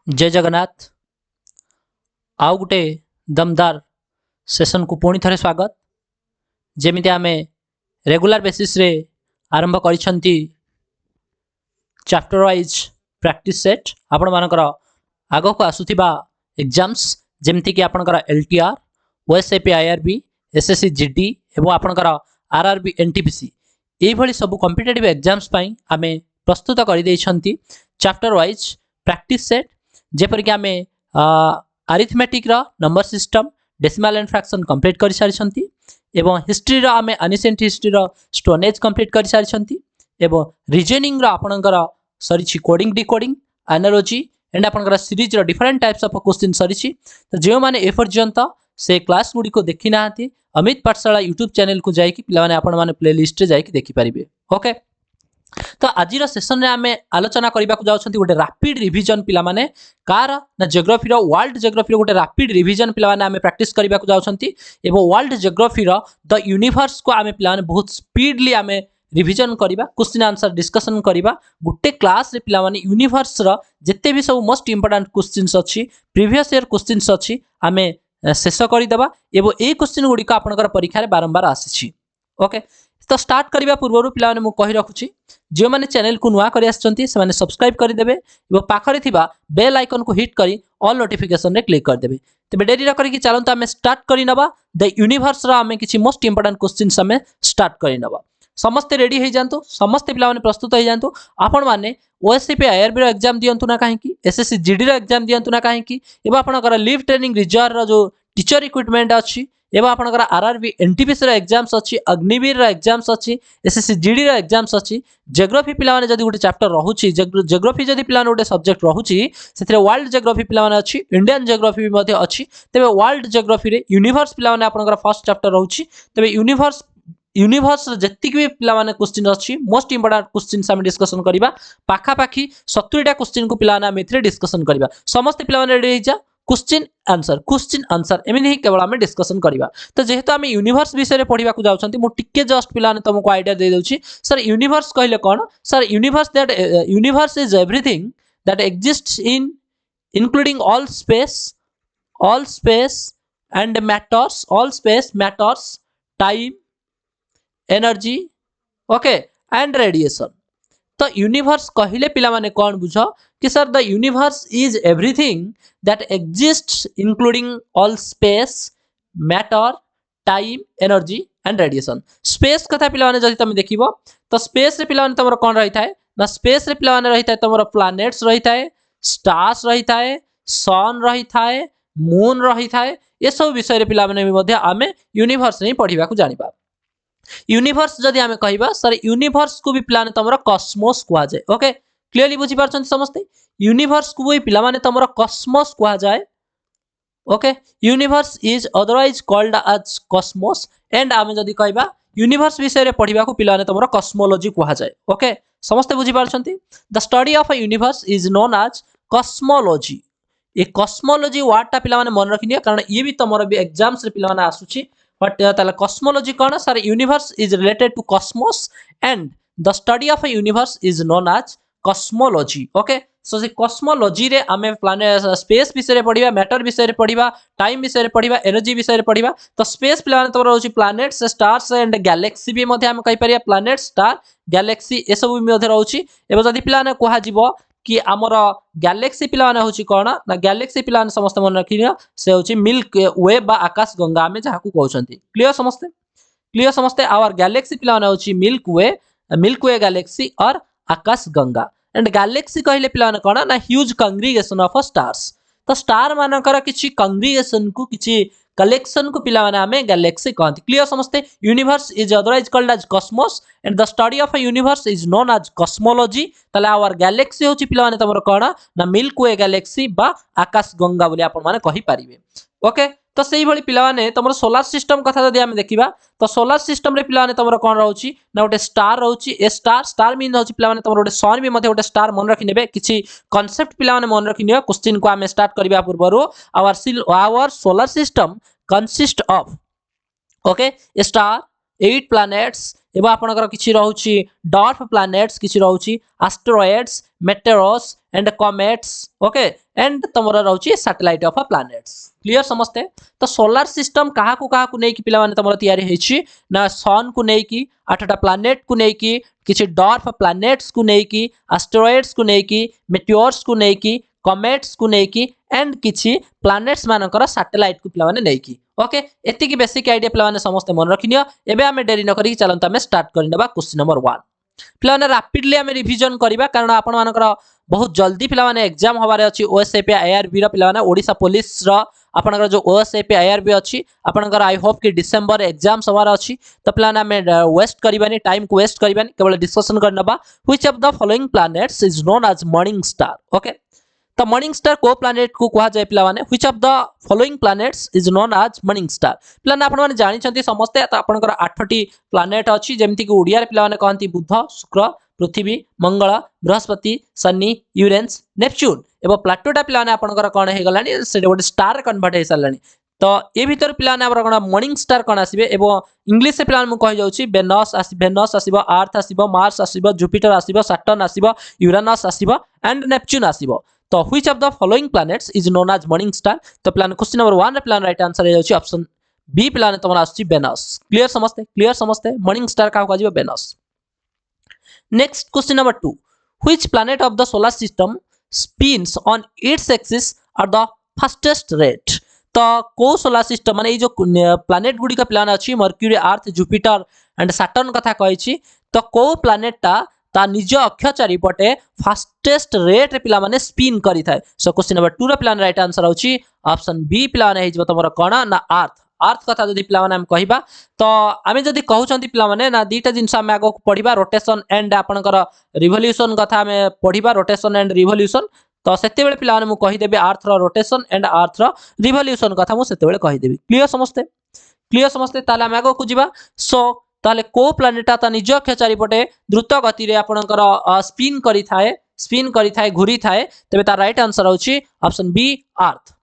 जय जगन्नाथ। आउ गोटे दमदार सेशन को पुणी थे स्वागत। जमी आम रेगुलर बेसिस रे आरंभ करिसेंती चैप्टर वाइज प्रैक्टिस सेट आपण मानकर आगो को आसुथिबा एग्जाम्स जेमती कि आपनकर LTR, OSAP, IRB, SSC GD एवं आपनकर आरआरबी, एनटीपीसी एही भली सब कॉम्पिटिटिव एग्जाम्स पई आमे प्रस्तुत करि दैछंती चैप्टर वाइज प्रैक्टिस सेट जेपर कि आमे अरिथमेटिक रो number system, decimal and fraction complete कर सारिछंती एवं हिस्ट्री रो आमे एनिसेंट हिस्ट्री रो स्टोन एज कंप्लीट कर सारिछंती एवं रीजनिंग रो आपनकर सरिछि कोडिंग, डिकोडिंग, एनालॉजी एंड आपनकर सीरीज रो डिफरेंट टाइप्स ऑफ क्वेश्चन सरिछि। तो जो माने ए पर्यंत से क्लास गुडी को देखि नाहंती अमित पाठशाला यूट्यूब चैनल को जाई कि पिला माने आपण माने प्लेलिस्ट रे जाई कि देखि परिबे। ओके, तो आज सेसन में आम आलोचना करने को जाऊँ गोटे रैपिड रिविजन पिला माने कार ना जियोग्राफी रो वर्ल्ड जियोग्राफी गोटे रैपिड रिविजन पिला माने आम प्रैक्टिस करने को जाऊँ एवं वर्ल्ड जियोग्राफी रो द यूनिवर्स को आम पिला माने बहुत स्पीडली आम रिविजन करवा, क्वेश्चन आंसर डिस्कशन करवा गोटे क्लास रे पिला माने यूनिवर्स रो जिते भी सब मोस्ट इंपोर्टेंट क्वेश्चंस अच्छी प्रीवियस ईयर क्वेश्चंस अच्छी आम शेष करदेवा एवं ये क्वेश्चन गुड़िक आपंकर परीक्षा बारंबार आसी। ओके, तो स्टार्ट करने पूर्व पिला माने कही रखुची जो मैंने चैनल को नुआ कर सब्सक्राइब करदे और पाखरे थिबा बेल आइकन को हिट करी ऑल नोटिफिकेशन रे क्लिक करदे। तेबे डेरी न करी चलते आम स्टार्ट करी नबा द यूनिवर्स रो आम किछि मोस्ट इंपोर्टेंट क्वेश्चंस आम स्टार्ट करी नबा। समस्ते रेडी हो जांतु, समस्ते पिला माने प्रस्तुत हो जांतु। आपण माने ओएससीपी आईआरबी रो एग्जाम दियंतु ना काहे कि, एसएससी जीडी रो एग्जाम दियंतु ना काहे कि, एबा आपनकर लिव ट्रेनिंग रिजर्व रो जो टीचर इक्विपमेंट अछि एवं आपनकर आरआरबी, एनटीपीसी रो एग्जाम्स अछि, अग्निवीर रो एग्जाम्स अछि, एसएससी जीडी रो एग्जाम्स अछि। जियोग्राफी पिला माने जदी गोटे चैप्टर रहुछि, जियोग्राफी जदी पिला माने गोटे सब्जेक्ट रहुछि सेथिरे वर्ल्ड जियोग्राफी पिला माने अछि, इंडियन जियोग्राफी भी मध्ये अछि। तबे वर्ल्ड जियोग्राफी रे यूनिवर्स पिला माने आपनकर फर्स्ट चैप्टर रहुछि। तबे यूनिवर्स जतिक भी पिला माने क्वेश्चन अछि मोस्ट इंपोर्टेंट क्वेश्चन हम डिस्कशन करिबा। पाखा पाखी 70 टा क्वेश्चन को पिला माने हम एथिरे डिस्कशन करिबा। समस्त पिला माने रेडी जा क्वेश्चन आंसर एमिन ही केवल आम डिस्कशन करवा। तो जेहेतु आम यूनिवर्स विषय पढ़ा जाऊँ मुझे जस्ट पिला तुमको आइडिया दे दूसरी। सर यूनिवर्स कहले कौन? Sir universe is everything that exists in including all space and matters, all space matters, time, energy, okay, and radiation. तो यूनिवर्स कहले पिला माने कौन बुझ कि sir the universe is everything that exists including all space, matter, time, energy and radiation. Space कथा पिला माने जदि तुम देखिबो तो स्पेस रे पिला माने तमरो कोन रही थाए ना, स्पेस रे पिला माने रही थाए तमरो प्लैनेट्स रही थाए, स्टार्स रही थाए, सन रही थाए, मून रही थाए। ये सब विषय रे पिला माने मध्ये आमे यूनिवर्स नै पढिबा को जानिबा। यूनिवर्स जदि आमे कहिबा सर यूनिवर्स को भी पिला माने तमरो कॉस्मोस कुआ जाय। ओके, क्लियरली बुझी पारछन समस्ते? यूनिवर्स को भी पिला माने तमरो कॉस्मोस कुआ जाय। Okay, universe is otherwise called as cosmos and आमे जदि कहिबा यूनिवर्स विषय रे पढिबा को पिला माने तमरो कॉस्मोलॉजी कुआ जाय। ओके, समस्ते बुझी पारछंती? The study of a universe is known as cosmology. ए कॉस्मोलॉजी वर्ड टा पिला माने मन रखिनिया कारण ये भी तमरो भी एग्जाम्स रे पिला माने आसुची। बट ताला कॉस्मोलॉजी कौन? Sir universe is related to cosmos and the study of a universe is known as cosmology. Okay, so से कॉस्मोलॉजी रे आमे प्लैनेट स्पेस विषय रे पढिबा, मैटर विषय रे पढिबा, टाइम विषय रे पढिबा, एनर्जी विषय रे पढिबा। तो स्पेस प्लान तो रहउची प्लैनेट्स, स्टार्स एंड गैलेक्सी भी मध्ये हम कहि परिया प्लैनेट, स्टार, गैलेक्सी ए सब भी मध्ये रहउची। एबे जदि प्लान कोहा जिवो कि हमर गैलेक्सी पिला माने होची कोन ना, गैलेक्सी पिला माने समस्त मन रखिनिया से होची मिल्की वे बा आकाश गंगा में जहां को कहउछंती। क्लियर समस्ते? क्लियर समस्ते? आवर गैलेक्सी पिला माने होची मिल्की वे गैलेक्सी और आकाश गंगा। एंड गैलेक्सी कहले पिला माने कोन ना, ह्यूज कांग्रीगेशन ऑफ स्टार्स। तो स्टार मानकर किछि कांग्रीगेशन को किछि कलेक्शन को पिला माने हमें गैलेक्सी कहती। क्लियर समस्ते? Universe is otherwise called as cosmos and the study of a universe is known as cosmology. ताले आवर गैलेक्सी होची पिला माने तमरो कोन ना, मिल्की वे गैलेक्सी बा आकाश गंगा बोली आपण माने कहि परिबे। ओके, तो सेही भली पिला माने तमरो सोलार सिस्टम कथा जदि हम देखिबा तो सोलार सिस्टम रे पिला माने तमरो कोन रहउची ना, गोटे स्टार रहउची। ए स्टार मीन रहउची पिला माने तमरो गोटे सन भी मध्ये गोटे स्टार मन रखि नेबे। किछि कांसेप्ट पिला माने मन रखि नियो। क्वेश्चन को हम स्टार्ट करबा पूर्वरु our solar system consist of, okay, a star, 8 planets, एवं आपनकर किछि रहउछि डॉर्फ प्लैनेट्स, किछि रहउछि asteroids, meteors and comets, okay, and तमरा रहउछि satellite of a planets. Clear समस्ते? तो सोलर सिस्टम कहा को नै कि पिला माने तमरा तयारी हेछि ना सन को नै कि 8टा प्लैनेट को नै कि किछि डॉर्फ प्लैनेट्स को नै कि एस्टेरॉइड्स को नै कि मेटियोर्स को नै कि कमेट्स को नै कि एंड किछि प्लैनेट्स मानकर सैटेलाइट को पिला माने नै कि। ओके, एति की बेसिक आईडिया पिला माने समस्त मन रखिनियो। एबे हमें देरी न करी चलंत हमें स्टार्ट करिनबा क्वेश्चन नंबर 1। पिला माने रैपिडली हमें रिवीजन करबा कारण आपण मानकर बहुत जल्दी पिला माने एग्जाम होबारे अछि ओएसएपी आईआरबी रो पिला माने ओडिसा पुलिस रो आपनकर जो ओएसएपी आईआरबी अछि आपनकर आई होप कि डिसेंबर एग्जाम होबार अछि। तो पिला माने हमें वेस्ट करबानी, टाइम को वेस्ट करबानी, केवल डिस्कशन करनबा which of the following planets is known as morning star. Okay, तो मॉर्निंग स्टार को प्लैनेट को कहा जाय पिला माने which of the following planets is known as morning star. पिला ना आपण माने जानि छथि समस्त त आपनकर 8टी प्लैनेट अछि जेमति कि ओडिया रे पिला माने कहंती बुध, शुक्र, पृथ्वी, मंगल, बृहस्पति, शनि, यूरेनस, नेपच्यून एवं प्लूटोटा पिला माने आपनकर कोन हे गलानी से गोटे स्टार कन्वर्ट हे सलानी। तो ए भीतर पिला माने आपन कोन मॉर्निंग स्टार कोन आसीबे एवं इंग्लिश से पिला मु कहि जाउची वेनस आसीबो, अर्थ आसीबो, मार्स आसीबो, जुपिटर आसीबो, सैटर्न आसीबो, यूरेनस आसीबो एंड नेपच्यून आसीबो। तो which of the following planets is known as morning star. तो प्लान क्वेश्चन नंबर 1 रे प्लान राइट आंसर हे जाउची ऑप्शन बी प्लान तमरा आसी वेनस। क्लियर समझते? क्लियर समझते? मॉर्निंग स्टार का कहजिबो Venus. Next question number 2, which planet of the solar system spins on its axis at the fastest rate. तो को सोलर सिस्टम माने जो प्लैनेट गुडी का प्लान अछि mercury, earth, Jupiter and Saturn कथा कहिछि। तो को प्लैनेटटा ता निज अक्ष चारिपटे फास्टेस्ट रेट रे पिला माने स्पिन करि थाए। सो क्वेश्चन नंबर 2 रे प्लान राइट आंसर होछि ऑप्शन बी पिला माने हेजबो तमरो कोन ना अर्थ। अर्थ कथा जदि पिला माने हम कहिबा तो आमे जदि कहउचंती पिला माने ना दीटा जिंस हम आगो पढिबा रोटेशन एंड आपनकर रिवोल्यूशन कथा हमें पढिबा रोटेशन एंड रिवोल्यूशन। तो सेते बेले पिला माने मु कहि देबे अर्थ रो रोटेशन एंड अर्थ रो रिवोल्यूशन कथा मु सेते बेले कहि देबी। क्लियर समझते? क्लियर समझते? ताले हम आगो खुजिबा। सो ताले को प्लैनेटा ता निज अक्ष चारिपटे द्रुत गति रे आपनकर स्पिन करि थाए घुरी थाए। तबे तार राइट आंसर होछि option B Earth.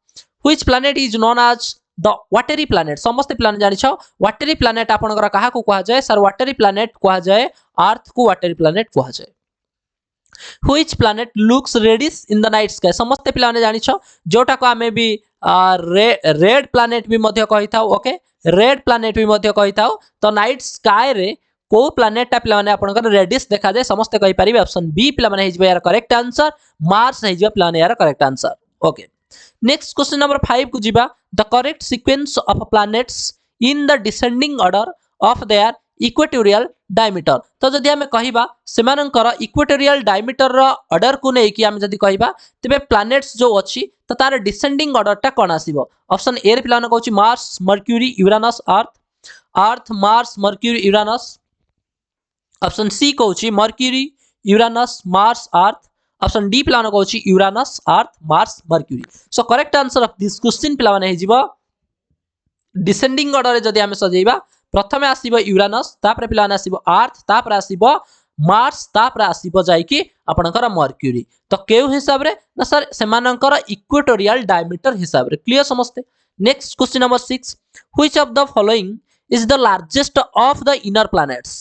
Which planet is known as the watery planet. समस्त प्लैनेट जानि छ वाटरी प्लैनेट आपनकर कहा को कहा जाय सर वाटरी प्लैनेट कहा जाय अर्थ को वाटरी प्लैनेट कहा जाय। Which planet looks reddish in the night sky. समस्त प्लैनेट जानि छ जोटा को हमें भी रेड प्लैनेट भी मध्य कहि थाउ। ओके, रेड प्लैनेट भी मध्य कहि थाउ। तो नाइट स्काई रे को प्लैनेट टा पिला माने आपनकर रेडिश देखा जाय समस्त कहि परिबे ऑप्शन बी पिला माने हिजबे यार करेक्ट आंसर। मार्स हिजबे पिला माने यार correct answer. Okay, next question number 5 को जिबा the correct sequence of planets in the descending order of there equatorial diameter. तो जदि हमें कहिबा सेमानकर इक्वेटोरियल डायमीटर रो ऑर्डर को नै कि हम जदि कहिबा तबे प्लैनेट्स जो अछि तो तार डिसेंडिंग ऑर्डर टा कोन आसीबो। ऑप्शन ए रे पिला माने कहउची Mars, Mercury, Uranus, Earth, Earth, Mars, Mercury, Uranus. Option C कहउची Mercury, Uranus, Mars, Earth. Option D पिला माने कहउची Uranus, Earth, Mars, Mercury. So correct answer of this question पिला माने हिजिबो डिसेंडिंग ऑर्डर रे जदि हमें सजेइबा प्रथमे आसीबो यूरेनस, तापर पिला माने आसीबो अर्थ, तापर आसीबो मार्स, तापर आसीबो जाय कि आपनकर मर्क्यूरी। तो केउ हिसाब रे ना सर सेमानकर इक्वेटोरियल डायमीटर हिसाब रे। क्लियर समझते? Next question number 6, which of the following is the largest of the inner planets.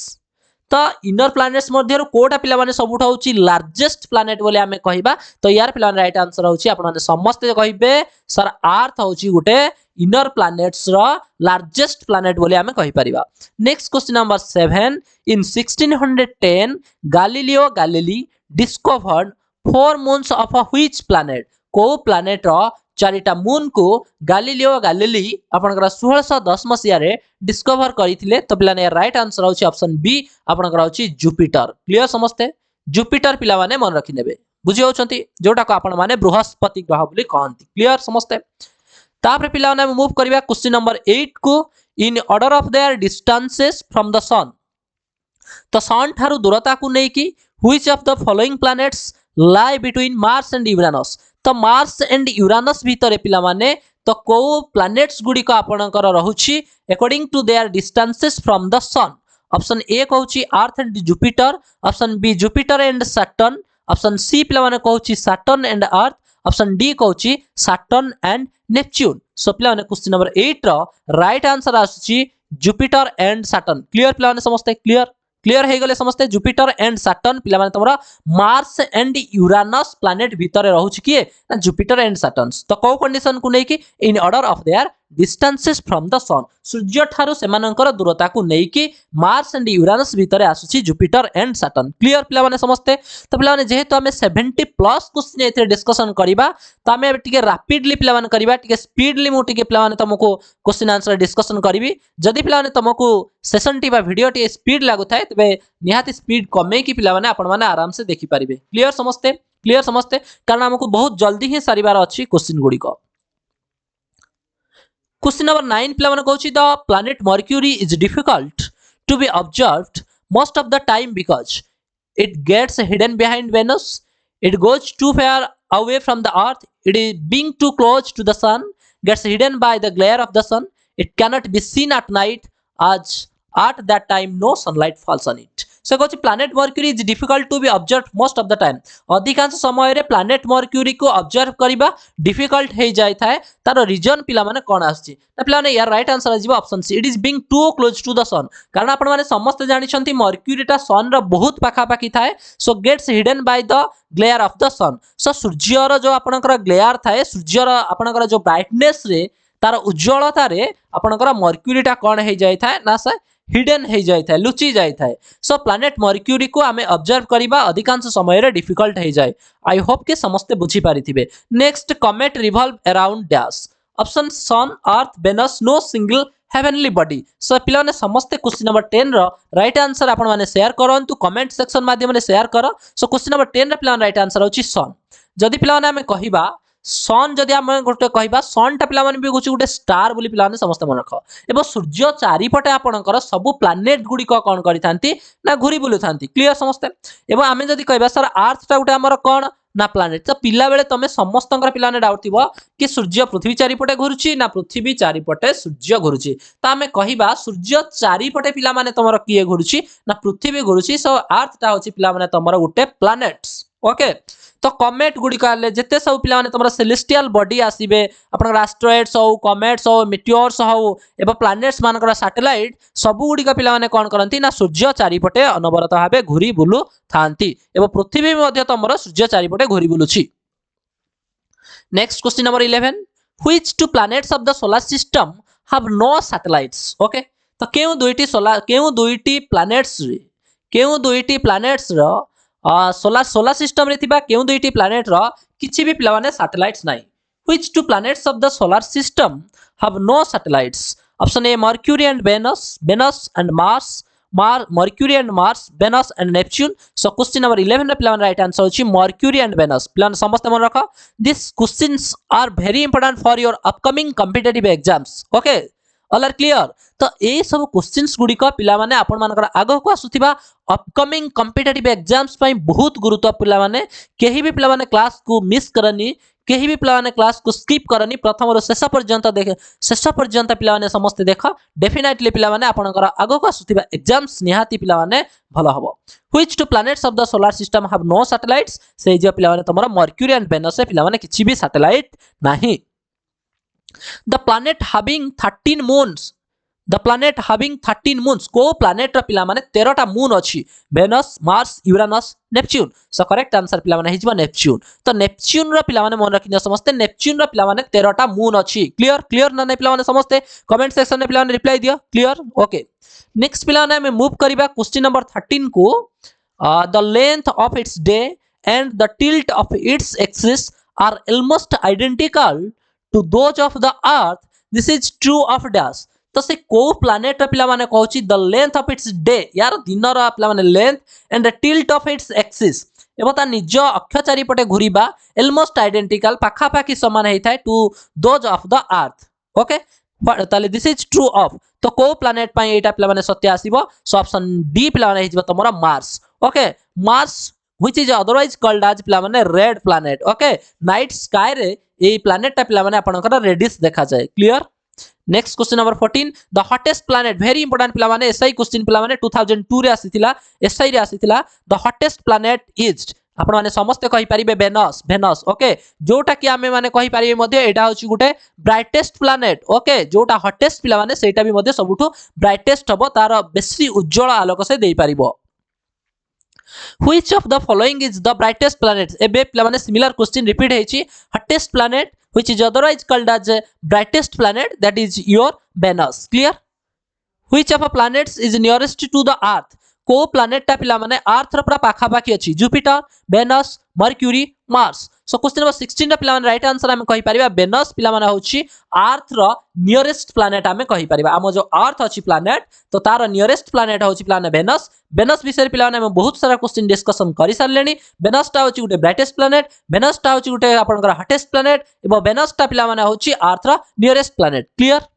तो इनर प्लैनेट्स मध्यरु कोटा पिला माने सबुठ होची लार्जेस्ट प्लैनेट बोले हमें कहिबा। तो यार पिला माने राइट आंसर होची आपन माने समस्त कहिबे सर अर्थ होची गुटे इनर प्लैनेट्स रो लार्जेस्ट प्लैनेट बोले हमें कहि परिबा। Next question number 7, in 1610 Galileo Galilei discovered 4 moons of a which planet. को प्लैनेट रो चारिटा मून को गैलीलियो गैलीली आपनकर 1610 मसिया रे डिस्कवर करिथिले। तो पिला ने राइट आंसर होची ऑप्शन बी आपनकर होची जुपिटर। क्लियर समझते? जुपिटर पिला माने मन रखि नेबे बुझि होचंती जोटा को आपन माने बृहस्पति ग्रह बोली कहंती। क्लियर समझते? तापर पिला माने मूव करबा क्वेश्चन नंबर 8 को in order of their distances from the sun. तो सन थारु दूरता को नै कि which of the following planets lie between Mars and Uranus. तो मार्स एंड यूरेनस भीतर पिला माने तो को प्लैनेट्स गुडी को आपनकर रहुची according to their distances from the sun. Option A कहउची Earth and Jupiter, option B Jupiter and Saturn, option C पिला माने कहउची Saturn and Earth, option D कहउची सैटर्न एंड नेपच्यून। सो पिला माने क्वेश्चन नंबर 8 रो राइट आंसर आछी Jupiter and Saturn. Clear पिला माने समझते? क्लियर क्लियर हे गले समस्त जुपिटर एंड सैटर्न पिला माने तमरा मार्स एंड यूरानस प्लैनेट भीतर रहउछि किए ना जुपिटर एंड सैटर्न तो को कंडीशन को नै कि in order of their distances from the sun सूर्य ठारो सेमानकर दूरता को नै कि मार्स एंड यूरानस भीतर आसुछि जुपिटर एंड सैटर्न क्लियर पिला माने समस्त तो पिला माने जेहेतु हमें 70 प्लस क्वेश्चन एथे डिस्कशन करिबा तो हमें टिके रैपिडली पिला माने करिबा टिके स्पीडली मु टिके पिला माने तुमको क्वेश्चन आंसर डिस्कशन करिवि जदि पिला माने तुमको सेशन टी बा वीडियो टी स्पीड लागु थाए तबे निहाती स्पीड कमे की पिला माने आपण माने आराम से देखि परिबे क्लियर समस्ते कारण हमको बहुत जल्दी ही सारिबार अछि क्वेश्चन गुडी को क्वेश्चन नंबर 9 पिला माने कहउछि the planet Mercury is difficult to be observed most of the time because it gets hidden behind Venus, it goes too far away from the earth, it is being too close to the sun, gets hidden by the glare of the sun, it cannot be seen at night as at that time no sunlight falls on it. So कहछि planet Mercury is difficult to be observed most of the time. अधिकांश समय रे planet Mercury को observe करिबा difficult हे जाय थाए तार reason पिला माने कोन आछि ना पिला माने यार राइट आंसर आजिबो option C it is being too close to the sun कारण आपण माने समस्त जानि छंती मर्क्यूरी टा सन रो बहुत पाखा पाखी थाए so gets hidden by the glare of the sun so सूर्य रो जो आपनकर ग्लेयर थाए सूर्य रो आपनकर जो ब्राइटनेस रे तार उज्जवलता रे आपनकर मर्क्यूरी टा कोन हे जाय थाए ना से हिडन हे जाय थाए लुचि जाय थाए सो प्लैनेट मर्क्यूरी को आमे ऑब्जर्व करिबा अधिकांश समय रे डिफिकल्ट हे जाय आई होप के समस्त बुझी पारिथिबे next comet revolve around dash option sun Earth Venus no single heavenly body so पिला ने समस्त क्वेश्चन नंबर 10 रो राइट आंसर आपण माने शेयर करंतु कमेंट सेक्शन माध्यम रे शेयर करो सो क्वेश्चन नंबर 10 रे पिला राइट आंसर होची सन जदि पिला ने हमें कहिबा सन जदि हम गोटे कहिबा सन टा पिला माने भी गोटे स्टार बोली पिला ने समस्त मन रख एबो सूर्य चारि पटे आपनकर सब प्लैनेट गुडी को कोन करिथांती ना घुरी बुलुथांती क्लियर समस्त एबो हमें जदि कहिबा सर अर्थ टा गोटे हमर कोन ना प्लैनेट तो पिला बेले तमे समस्तंकर पिला ने डाउट थिबो कि सूर्य पृथ्वी चारि पटे घुरुची ना पृथ्वी चारि पटे सूर्य घुरुची त हमें कहिबा सूर्य चारि पटे पिला माने तमरो किए घुरुची ना पृथ्वी घुरुची सो अर्थ टा होची पिला माने तमरो गोटे प्लैनेट्स ओके तो कमेट गुडी कहले जते सब पिला माने तमरो सेलेस्टियल बॉडी आसीबे अपन एस्ट्रॉइड्स हो कमेट्स हो मेटियोर्स हो एबो प्लैनेट्स मानकर सैटेलाइट सब गुडी का पिला माने कोन करंती ना सूर्य चारि पटे अनवरत भाबे घुरी बुलु थांती एबो पृथ्वी मध्ये तमरो सूर्य चारि पटे घुरी बुलुची next question number 11 which two planets of the solar system have no satellites okay तो केउ दुईटी प्लैनेट्स रो सोलर सिस्टम रे थिबा केउ दुईटी प्लैनेट रो किछि भी पिला माने सैटेलाइट्स नाही which two planets of the solar system have no satellites option A Mercury and Venus and Mars Mercury and Mars Venus and Neptune so question number 11 रे पिला माने राइट आंसर होची मर्क्यूरी एंड वेनस पिला समस्त मन रखो this questions are very important for your upcoming competitive exams okay all are clear तो ए सब क्वेश्चंस गुडी को पिला माने आपण मानकर आगो को आसुथिबा अपकमिंग कॉम्पिटिटिव एग्जाम्स पई बहुत गुरुत्व पिला माने केही भी पिला माने क्लास को मिस करनी केही भी पिला माने क्लास को स्किप करनी प्रथम रो शेष पर्यंत पिला माने समस्त देखो डेफिनेटली पिला माने आपनकर आगो को आसुथिबा एग्जाम्स निहाती पिला माने भलो हबो which two planets of the solar system have no satellites से जे पिला माने तमरा मर्क्यूरी एंड वेनस पिला माने किछि भी सैटेलाइट नाही The planet having 13 moons. The planet having 13 moons. को planet रा पिला माने 13 टा मून अछि Venus Mars Uranus Neptune so correct answer पिला माने हिजबा नेपच्यून तो नेपच्यून रा पिला माने मन रखिना समस्त नेपच्यून रा पिला माने 13 टा मून अछि क्लियर ना पिला माने समस्त कमेंट सेक्शन में पिला माने रिप्लाई दियो क्लियर ओके नेक्स्ट पिला माने हम मूव करिबा क्वेश्चन नंबर 13 को the length of its day and the tilt of its axis are almost identical to those of the earth this is true of dash तो से को planet पिला माने कहउची the length of its day यार दिन रा पिला माने length and the tilt of its axis एबो ता निज अक्ष चारि पटे घुरीबा ऑलमोस्ट आइडेंटिकल पाखा पाखी समान हेइ थाए to those of the earth okay ताले दिस इज ट्रू ऑफ तो को प्लैनेट पई एटा पिला माने सत्य आसीबो सो ऑप्शन डी पिला माने हिजबो तमरा Mars okay Mars which is otherwise called as पिला माने red planet okay night sky रे ए प्लैनेट टा पिला माने आपनकर रेडिश देखा जाय clear next question number 14 the hottest planet very important पिला माने एसआई क्वेश्चन पिला माने 2002 रे आसीथिला एसआई रे आसीथिला द हॉटेस्ट प्लैनेट इज आपण माने समस्त कहि परिबे वेनस वेनस ओके जोटा कि आमे माने कहि परिबे मध्ये एटा होची गुटे ब्राइटेस्ट प्लैनेट ओके जोटा हॉटेस्ट पिला माने सेटा भी मध्ये सबुठु ब्राइटेस्ट हबो तार बेसी उज्जवल आलोक से देई परिबो Which of the following is the brightest planet? एबे पिला माने सिमिलर क्वेश्चन रिपीट हेची hottest planet which is otherwise called as brightest planet that is your Venus clear which of the planets is nearest to the earth को planet टा पिला माने earth रा पूरा पाखा पाखी अछि Jupiter Venus Mercury Mars so question number 16 रा पिला माने राइट आंसर हम कहि परिबा वेनस पिला माने होछि अर्थ रा नियरेस्ट प्लैनेट हम कहि परिबा हम जो अर्थ अछि प्लैनेट तो तार नियरेस्ट प्लैनेट होछि प्लैनेट वेनस वेनस विषय पिला माने हम बहुत सारा क्वेश्चन डिस्कशन करि सारलेनी वेनस टा होछि गुटे ब्राइटेस्ट प्लैनेट वेनस टा होछि गुटे आपनकर हॉटेस्ट प्लैनेट एबो वेनस टा पिला माने होछि अर्थ रा nearest planet clear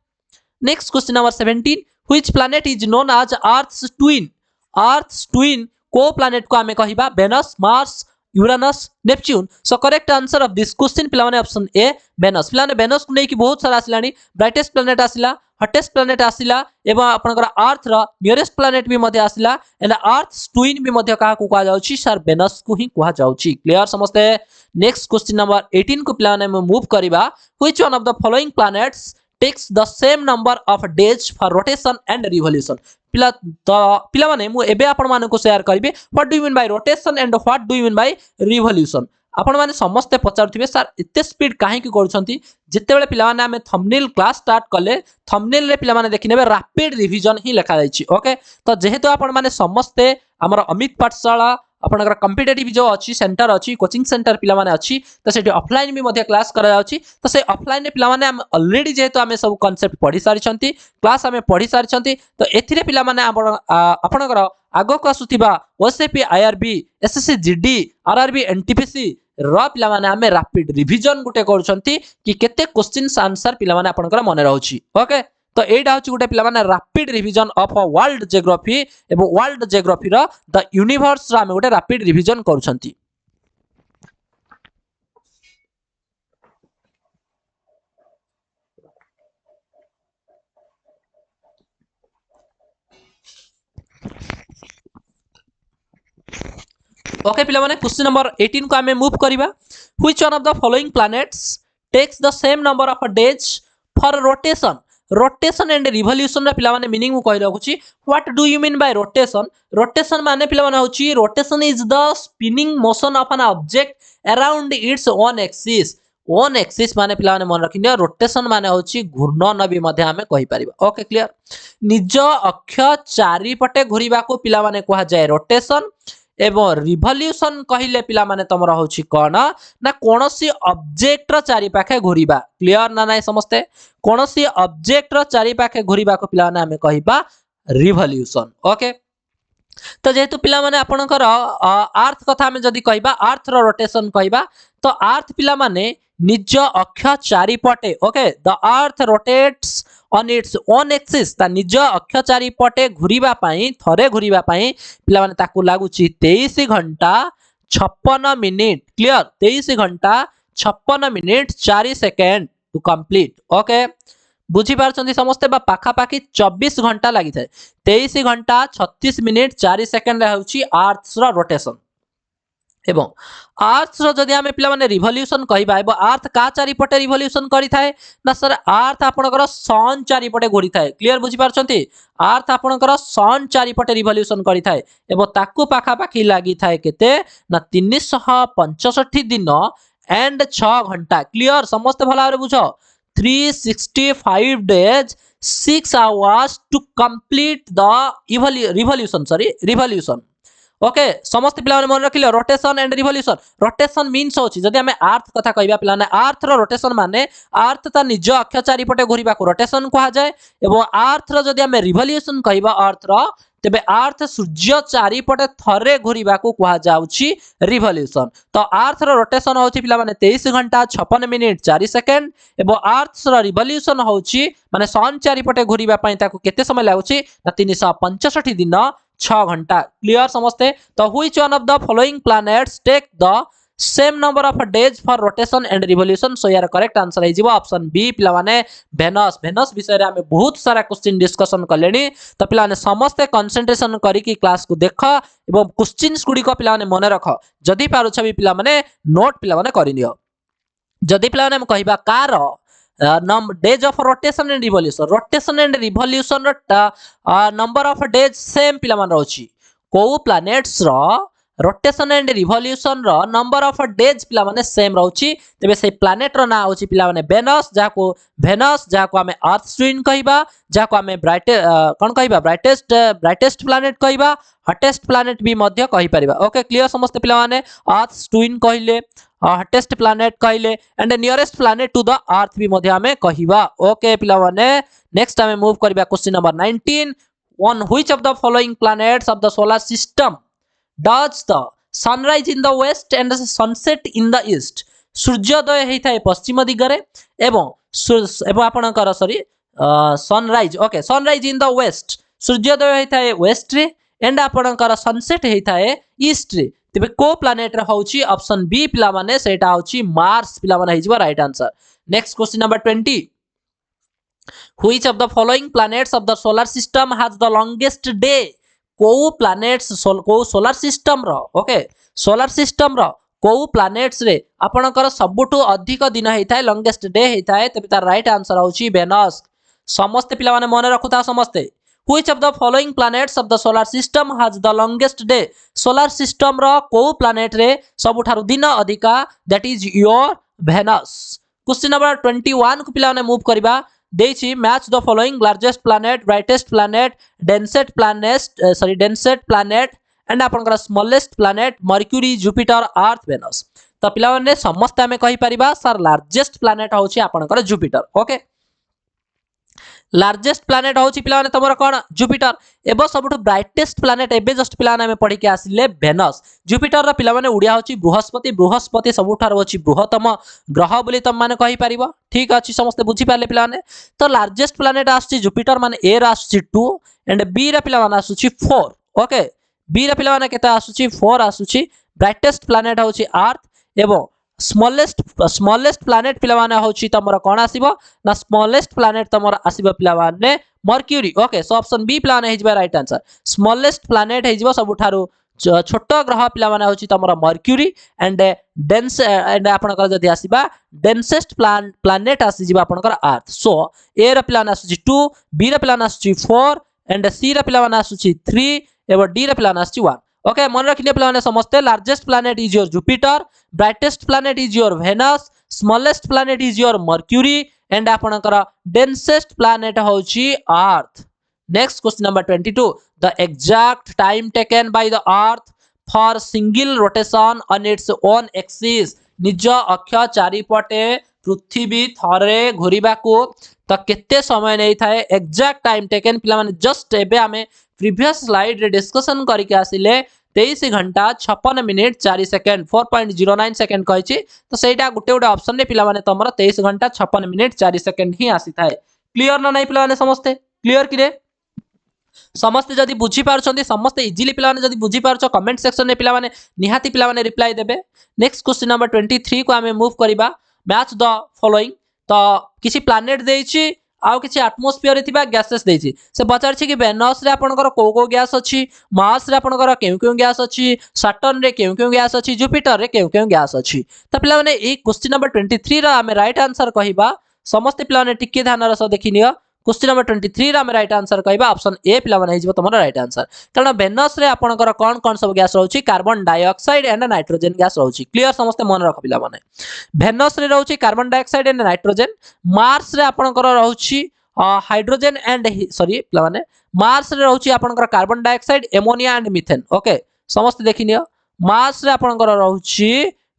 next question number 17 which planet is known as Earth's twin Earth's twin को प्लैनेट को आमे कहिबा Venus Mars Uranus Neptune so correct answer of this question पिला माने ऑप्शन ए वेनस पिला माने वेनस को नै कि बहुत सारा आसिलानी ब्राइटेस्ट प्लैनेट आसिला हॉटेस्ट प्लैनेट आसिला एवं आपनकर अर्थ रा नियरेस्ट प्लैनेट भी मध्ये आसिला एंड अर्थ्स ट्विन भी मध्ये का को जाउची सर वेनस को ही को जाउची क्लियर समझते नेक्स्ट क्वेश्चन नंबर 18 को पिला माने मूव करिबा which one of the following planets takes the same number of days for rotation and revolution पिला माने मु एबे आपण माने को शेयर करिवे what do you mean by rotation and what do you mean bye revolution आपण माने समस्त पचारथिबे सर एते स्पीड काहे कि करछंती जेते बेले पिला माने हमें थंबनेल क्लास स्टार्ट कले थंबनेल रे पिला माने देखिनेबे रैपिड रिवीजन ही लिखा जायछि ओके तो जेहेतु आपण माने समस्त हमर अमित पाठशाला आपनकर कॉम्पिटिटिव जो अछि सेंटर अछि कोचिंग सेंटर पिला माने अछि तो सेठी ऑफलाइन भी मध्ये क्लास करा जाउछि तो से ऑफलाइन रे पिला माने हम ऑलरेडी जेहेतु हमें सब कांसेप्ट पढी सारि छंती क्लास हमें पढी सारि छंती तो एथिरे पिला माने आपनकर आगो को आसुथिबा OCP IRB SSC GD RRB NTPC रा पिला माने हमें रैपिड रिवीजन गुटे करछंती कि केते क्वेश्चंस आंसर पिला माने आपनकर मने रहउछि ओके तो एटा होछि गुटे पिला माने rapid revision of world geography एवं वर्ल्ड जियोग्राफी रा द यूनिवर्स रा हम गुटे रैपिड रिवीजन करछंती ओके पिला माने क्वेश्चन नंबर 18 को हमें मूव करिबा which one of the following planets takes the same number of days for rotation rotation and revolution रा पिला माने मीनिंग मु कहि रखुची what do you mean by rotation rotation माने पिला माने होची rotation is the spinning motion of an object around its own axis माने पिला माने मन रखिनिया रोटेशन माने होची घूर्णन भी मध्ये हमें कहि परिबा ओके क्लियर निज अक्ष चारि पटे घुरिबा को पिला माने कहा जाय रोटेशन एवं रिवोल्यूशन कहिले पिला माने तमरा होची कोन ना कोनोसी ऑब्जेक्ट रो चारि पाखे घुरिबा क्लियर ना नाइ समझते कोनोसी ऑब्जेक्ट रो चारि पाखे घुरिबा को पिला माने हमें कहिबा रिवोल्यूशन ओके तो जेहेतु पिला माने आपनकर अर्थ कथा हमें जदी कहिबा अर्थ रो रोटेशन कहिबा तो अर्थ पिला माने निज अक्ष चारि पटे okay the earth rotates on its own axis ता निज अक्ष चारि पटे घुरिबा पई थरे घुरिबा पई पिला माने ताकू लागुची 23 घंटा 56 मिनिट क्लियर 23 घंटा 56 minute 4 second to complete okay बुझी पारछंती समस्ते बा पाखा पाखी 24 घंटा लागि थाए 23 घंटा 36 मिनिट 4 सेकंड रे होची अर्थ रो रोटेशन एवं अर्थ रो जदी हमें पिला माने रिवोल्यूशन कहिबा एबो अर्थ का चारि पटे रिवोल्यूशन करि थाए ना सर अर्थ आपनकर सन चारि पटे घुरी थाए क्लियर बुझी पारछंती अर्थ आपनकर सन चारि पटे रिवोल्यूशन करि थाए एबो ताकू पाखा पाखी लागि थाए केते ना 365 दिन एंड 6 घंटा क्लियर समस्त भला रे बुझो 365 days 6 hours to complete the revolution okay समस्त पिला मन रखिले rotation and revolution rotation means होची जदी हमें अर्थ कथा कहबा पिला ने अर्थ रो रोटेशन माने अर्थ ता निज अक्ष चारि पटे घुरिबा को रोटेशन कहा जाय एवं अर्थ रो जदी हमें रिवोल्यूशन कहबा अर्थ रो तेबे अर्थ सूर्य चारि पटे थरे घुरिबा को कहा जाउची रिवोल्यूशन तो अर्थ रो रोटेशन होची पिला माने 23 घंटा 56 मिनिट 4 सेकंड एवं अर्थ रो रिवोल्यूशन होची माने सन चारि पटे घुरिबा पई ताको केते समय लागुची ना 365 दिन 6 घंटा क्लियर समझते तो which one of the following planets take the same number of days for rotation and revolution. So यार करेक्ट आंसर है जीवो ऑप्शन बी पिला माने वेनस। वेनस विषय रे हमें बहुत सारा क्वेश्चन डिस्कशन कलेनी तो पिला माने समस्त कंसंट्रेशन करी की क्लास को देख एवं क्वेश्चंस गुडी को पिला माने मन रख जदी पारुछ भी पिला माने नोट पिला माने करि नियो। जदी पिला माने हम कहिबा कार days of rotation and revolution number of days same पिला मान रहउची को प्लैनेट्स रो रोटेशन एंड रिवोल्यूशन रो नंबर ऑफ डेज पिला माने सेम रहउची। तबे से प्लैनेट रो ना होची पिला माने वेनस जाको वेनस जाको हमें अर्थ ट्विन कहिबा जाको हमें कोन कहिबा ब्राइटेस्ट प्लैनेट कहिबा हॉटेस्ट प्लैनेट भी मध्य कहि परिबा। ओके क्लियर समस्त पिला माने अर्थ ट्विन कहिले हॉटेस्ट प्लैनेट कहिले and nearest planet to the earth भी मध्य हमें कहिबा। ओके पिला माने नेक्स्ट हमें मूव करबा question number 19 on which of the following planets of the solar system does the sunrise in the west and the sunset in the east। सूर्योदय हेइथाय पश्चिम दिगरे एवं आपणकर sorry sunrise okay sunrise in the west सूर्योदय हेइथाय west रे एंड आपणकर sunset हेइथाय ईस्ट रे। तबे को प्लैनेट रे होउची ऑप्शन बी पिला माने सेटा होउची मार्स पिला माने हेइजबा right answer. Next question number 20 which of the following planets of the solar system has the longest day। को planets को solar system रो ओके solar system रो को planets रे आपणकर सबुठु अधिक दिन हेइथाय longest day हेइथाय तबे तार राइट आंसर होउची वेनस। समस्त पिला माने मन रखुता समस्ते which of the following planets of the solar system has the longest day। solar system रो को planet रे सबुठारु दिन अधिका that is your Venus। Question number 21 को पिला माने मूव करबा देछि match the following largest planet brightest planet densest planet and आपनकर smallest planet Mercury Jupiter Earth Venus. तो पिला माने समस्त हमें कहि परिबा सर लार्जेस्ट प्लैनेट होछि आपनकर जुपिटर। ओके लार्जेस्ट प्लैनेट होछि पिला माने तमर कोन जुपिटर एबो सबटु ब्राइटेस्ट प्लैनेट एबे जस्ट पिला माने पढि के आसिले वेनस। जुपिटर रा पिला माने उडिया होछि बृहस्पति बृहस्पति सबुठार होछि बृहत्तम ग्रह बोली तम माने कहि परिबो ठीक अछि समस्त बुझी पाले पिला माने। तो लार्जेस्ट प्लैनेट आछि जुपिटर माने ए रा आछि 2 एंड बी रा पिला माने आछि 4। ओके बी रा पिला माने केता आछि 4 आछि ब्राइटेस्ट प्लैनेट होछि अर्थ एवं स्मॉलेस्ट प्लैनेट पिला माने होछि तमरा कोन आसीबो ना स्मॉलेस्ट प्लैनेट तमरा आसीबो पिला माने Mercury. Okay so option B पिला माने हेजिबा राइट आंसर। स्मॉलेस्ट प्लैनेट हेजिबो सबुठारु छोट ग्रह पिला माने होछि तमरा मर्क्यूरी एंड डेंस एंड आपनकर जदी आसीबा डेंसेस्ट प्लैनेट आसी जिबा आपनकर अर्थ। सो ए रा पिला माने आसी 2 बी रा पिला माने आसी 4 एंड सी रा पिला माने आसी 3 एवं डी रा पिला माने आसी 1। ओके मन रखिने पिला माने समस्त largest planet is your Jupiter brightest planet is your Venus smallest planet is your Mercury and आपनकर डेंसेस्ट प्लैनेट होछि Earth. Next question number 22 the exact time taken by the Earth for single rotation on its own axis. निज अक्ष चारिपटे पृथ्वी थरे घुरिबा को तो केते समय नै थाए एग्जैक्ट टाइम टेकन पिला माने जस्ट एबे हमें प्रीवियस स्लाइड रे डिस्कशन करके आसिले 23 घंटा 56 मिनिट 4 सेकंड 4.09 सेकंड कहछि। तो सेटा गुटे गुटे ऑप्शन रे पिला माने तमरा 23 घंटा 56 मिनिट 4 सेकंड ही आसी थाए। क्लियर ना नै पिला माने समस्ते क्लियर कि रे समस्ते जदी बुझी पारछंती समस्ते इजीली पिला माने जदी बुझी पारछ कमेंट सेक्शन रे पिला माने निहाती पिला माने रिप्लाई देबे। नेक्स्ट क्वेश्चन नंबर 23 को हमें मूव करबा मैच द फॉलोइंग। तो किसी प्लैनेट देछि आउ किछि एटमॉस्फेयर रे थिबा गैसेस देछि से पचार छी कि वेनस रे आपनकर को गैस अछि मार्स रे आपनकर केउ गैस अछि सैटर्न रे केउ गैस अछि जुपिटर रे केउ गैस अछि। त पिला माने ए क्वेश्चन नंबर 23 रा हमें राइट आंसर कहिबा समस्त पिला माने टिके ध्यान रस देखिनियो। क्वेश्चन नंबर 23 रा हमें राइट आंसर कहिबा ऑप्शन ए पिला माने हिजबो तमरा राइट आंसर। कारण वेनस रे आपनकर कोन सब गैस रहउछि carbon dioxide and nitrogen gas रहउछि। क्लियर समस्त मन रख पिला माने वेनस रे रहउछि carbon dioxide and nitrogen Mars रे आपनकर रहउछि हाइड्रोजन एंड सॉरी पिला माने मार्स रे रहउछि आपनकर carbon dioxide ammonia and methane. Okay समस्त देखिनियो मार्स रे आपनकर रहउछि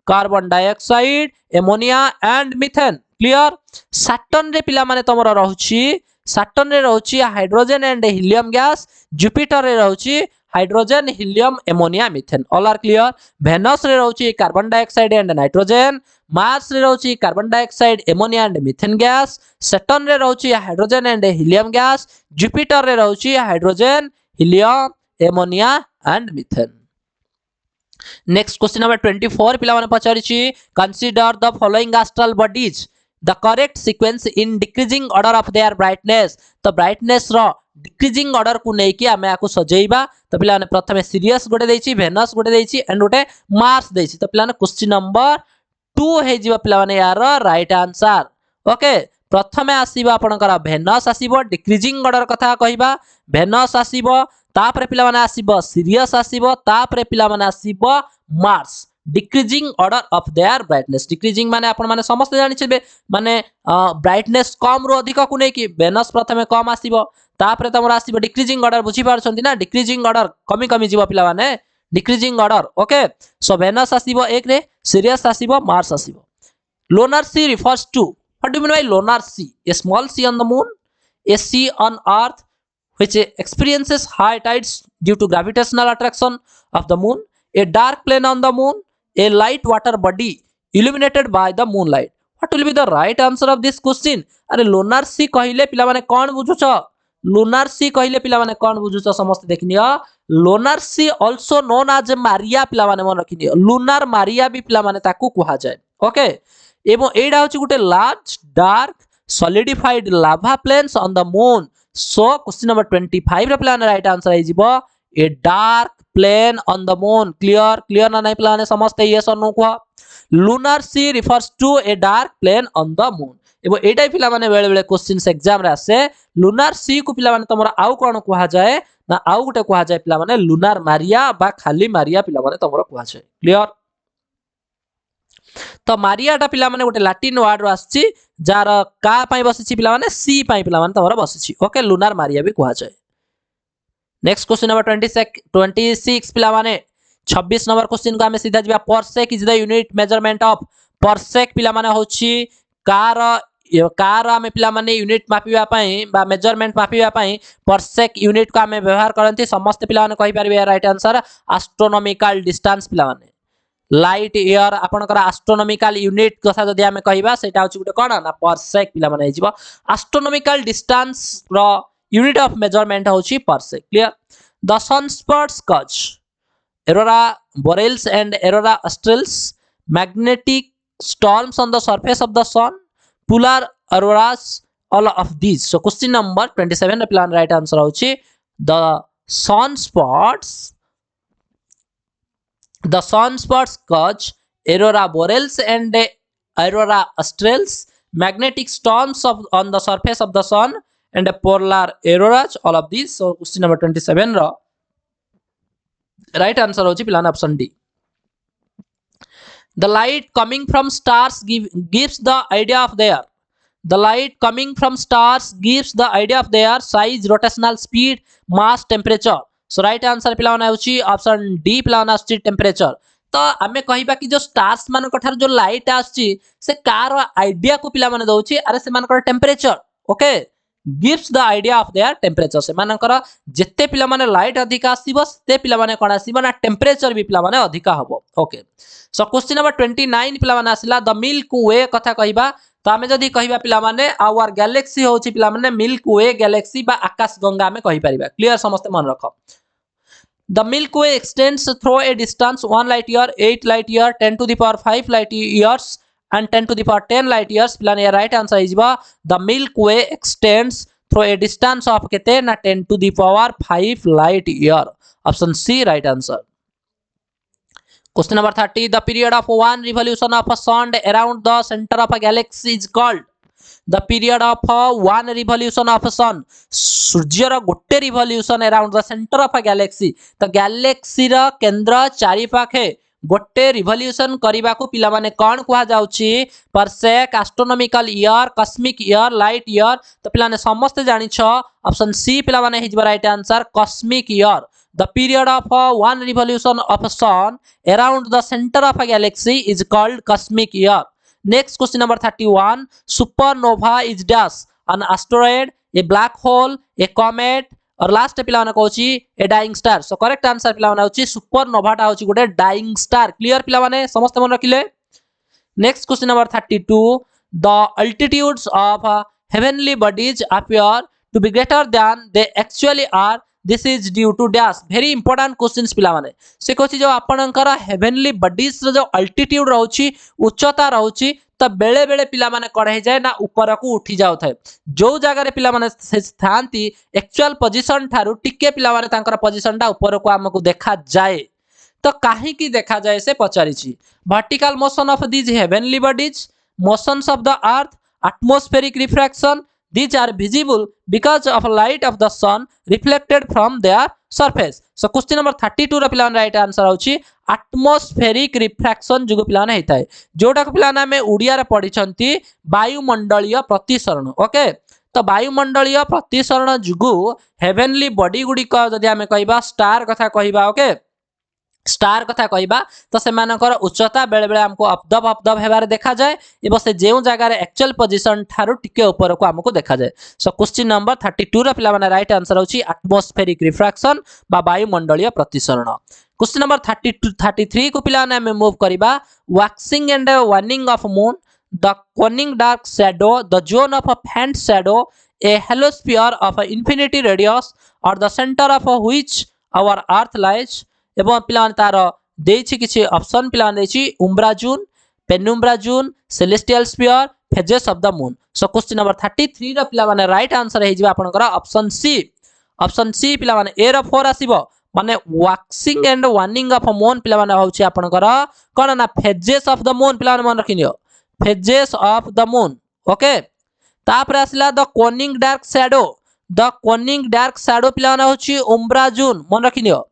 carbon dioxide ammonia and methane. Clear Saturn रे पिला माने तमरा रहउछि सैटर्न रे रहउछि hydrogen and helium gas Jupiter रे रहउछि hydrogen helium ammonia methane. All are clear. Venus रे रहउछि carbon dioxide and nitrogen Mars रे रहउछि carbon dioxide ammonia and methane gas Saturn रे रहउछि hydrogen and helium gas Jupiter रे रहउछि hydrogen helium ammonia and methane. Next question number 24 पिला माने पचारिछि consider the following astral bodies the correct sequence in decreasing order of their brightness. तो brightness रो decreasing order को नेकी आमे आको सजेइबा। तो पिला माने प्रथमे सीरियस गोटे देछि, वेनस गोटे देछि एंड गोटे मार्स देछि। तो पिला माने क्वेश्चन नंबर 2 हे जिवो पिला माने यार राइट आंसर। ओके प्रथमे आसीबा आपनकर वेनस आसीबो, डिक्रीजिंग ऑर्डर कथा कहिबा वेनस आसीबो, तापरे पिला माने आसीबो सीरियस आसीबो, तापरे पिला माने आसीबो Mars. Decreasing order of their brightness, decreasing माने आपण माने समस्त जानि छबे माने ब्राइटनेस कम रो अधिक को नै कि वेनस प्रथमे कम आसीबो, तापरे तमरा आसीबो डिक्रीजिंग ऑर्डर। बुझी पारछंती ना डिक्रीजिंग ऑर्डर कमी कमी जीवो पिला माने decreasing order. Okay so Venus आसीबो 1 रे, सीरियस आसीबो, मार्स आसीबो। Lunar sea refers to, what do you mean by lunar sea? A small sea on the moon, a sea on earth which experiences high tides due to gravitational attraction of the moon, a dark plain on the moon, a light water body illuminated by the moonlight. What will be the right answer of this question? अरे lunar sea कहिले पिला माने कोन बुझुछ? lunar sea कहिले पिला माने कोन बुझुछ? समस्त देखनियो lunar sea also known as Maria पिला माने मन रखिनियो। lunar Maria भी पिला माने ताकू कुहा जाय। ओके एवं एडा होची गुटे large dark solidified lava plains on the moon. So question number 25 रे प्लान राइट आंसर आइ जिवो a dark plain on the moon. Clear clear ना नाही प्लान समस्त यस और नो को। Lunar sea refers to a dark plain on the moon. एवं एटाई पिला माने बेले बेले क्वेश्चंस एग्जाम रे आसे लूनर सी को पिला माने तमरा आउ कोन कुहा जाय ना आउ गुटे कुहा जाय पिला माने लूनर मारिया बा खाली मारिया पिला माने तमरा कुहा जाय। क्लियर तो मारियाटा पिला माने गोटे लैटिन वर्ड रो आछि जार का पई बसिछि पिला माने सी पई पिला माने तमरा बसिछि। ओके लूनर मारिया भी कुहा जाय। नेक्स्ट क्वेश्चन नंबर 26 पिला माने 26 नंबर क्वेश्चन को हमें सीधा जिबा। Parsec is the unit measurement of. Parsec पिला माने होछि कार आमे पिला माने यूनिट मापिबा पई बा मेजरमेंट मापिबा पई परसेक यूनिट को हमें व्यवहार करंती। समस्त पिला माने कहि परबे राइट आंसर एस्ट्रोनॉमिकल डिस्टेंस पिला माने लाइट ईयर आपनकर एस्ट्रोनॉमिकल यूनिट कथा जदि हमें कहिबा सेटा होछि गुटे कोन ना परसेक पिला माने हिजबो। एस्ट्रोनॉमिकल डिस्टेंस रो यूनिट ऑफ मेजरमेंट होछि parsec. Clear the sunspots cause aurora borealis and aurora australis magnetic storms on the surface of the sun, polar auroras, all of these. So question number 27 रे प्लान right answer होछि the sunspots cause aurora borealis and aurora australis, magnetic storms on the surface of the sun and polar auroras, all of these. So question number 27 रो right answer होछि प्लान option D. The light coming from stars gives the idea of their size, rotational speed, mass, temperature. So right answer पिला माने होछि option D पिला माने आछि temperature. तो आमे कहिबा कि जो स्टार्स मान कठार जो लाइट आछि से कार आइडिया को पिला माने दउछि अरे से मान temperature. Okay gives the idea of their temperature। से मानकर जत्ते पिला माने लाइट अधिक आसीबो ते पिला माने कोन आसीबो ना टेम्परेचर भी पिला माने अधिक हबो। ओके सो क्वेश्चन नंबर 29 पिला माने आसिला द मिल्क वे कथा कहिबा। तो आमे जदी कहिबा पिला माने आवर गैलेक्सी होछि पिला माने मिल्क वे गैलेक्सी बा आकाश गंगा में कहि परिबा। क्लियर समस्त मन रखो। The Milky Way extends through a distance 1 light year, 8 light year, 10 to the power 5 light years and 10 to the power 10 light years। पिला ने राइट आंसर इजबा the Milky Way extends through a distance of केते ना 10 to the power 5 light year। Option C right answer. Question number 30 the period of one revolution of a sun around the center of a galaxy is called। the period of one revolution of a sun सूर्यर गोटे revolution around the centre of a Galaxy. तो Galaxy रा केंद्र चारि पाखे गोटे revolution करबा को पिला माने कोन कुहा जाउची parsec, astronomical year, cosmic year, light year. तो पिला ने समस्त जानि छ ऑप्शन सी पिला माने his right answer cosmic year. The period of one revolution of a sun around the center of a galaxy is called cosmic year। Next question number 31 supernova is dash an asteroid, a black hole, a comet और last पिला माने कहउची a dying star. So correct answer पिला माने होची supernova टा होची गोटे डाइंग स्टार। क्लियर पिला माने समस्त मन रखिले। Next question number 32 the altitudes of heavenly bodies appear to be greater than they actually are this is due to dash very important questions पिला माने से कहछि जो आपनकर हेवेनली बॉडीज रो जो अल्टीट्यूड रहउची उच्चता रहउची तो बेले बेले पिला माने कड़े जाए ना ऊपर को उठी जाउ थाए जो जगह रे पिला माने थांती एक्चुअल पोजीशन थारु टिके पिला माने तांकर पोजीशन ता ऊपर को हमकु देखा जाए तो काहे की देखा जाए से पचारिछि vertical motion of these heavenly bodies motions of the Earth atmospheric refraction these are visible because of light of the sun reflected from their surface so question number 32 रो पिलान राइट आंसर होची atmospheric refraction जुगु पिलान हेताय जोटा को पिलान हमें उड़िया रे पढी छंती वायुमंडलीय प्रतिसरण ओके तो वायुमंडलीय प्रतिसरण जुगु हेवेनली बॉडी गुडी को जदी हमें कहबा स्टार कथा कहबा ओके स्टार कथा कहबा तो से मानकर उच्चता बेले बेले हमको अपदब अपदब हेबार देखा जाए एवं से जेउ जगह रे एक्चुअल पोजीशन थारु टिके ऊपर को हमको देखा जाए सो क्वेश्चन नंबर 32 रो पिला माने राइट आंसर होची एटमॉस्फेरिक रिफ्रैक्शन बा वायुमंडलीय प्रतिसरण क्वेश्चन नंबर 32 33 को पिला ने हमें मूव करबा waxing and warning of moon the conical dark shadow the zone of a faint shadow a heliosphere of a infinity radius और the centre of which our Earth lies एवं पिला तार देछि किछि ऑप्शन पिला देछि umbra zone penumbra zone celestial sphere phases of the moon so question number 33 रो पिला माने राइट आंसर हे जिबा आपनकर ऑप्शन सी पिला माने ए रो 4 आसीबो माने waxing and warning of moon पिला माने होछि आपनकर कोन ना फेजेस ऑफ द मून पिला माने मन रखिनियो phases of the moon okay तापर आसिला द कॉनिंग डार्क शैडो पिला माने होछि उम्ब्रा जून मन रखिनियो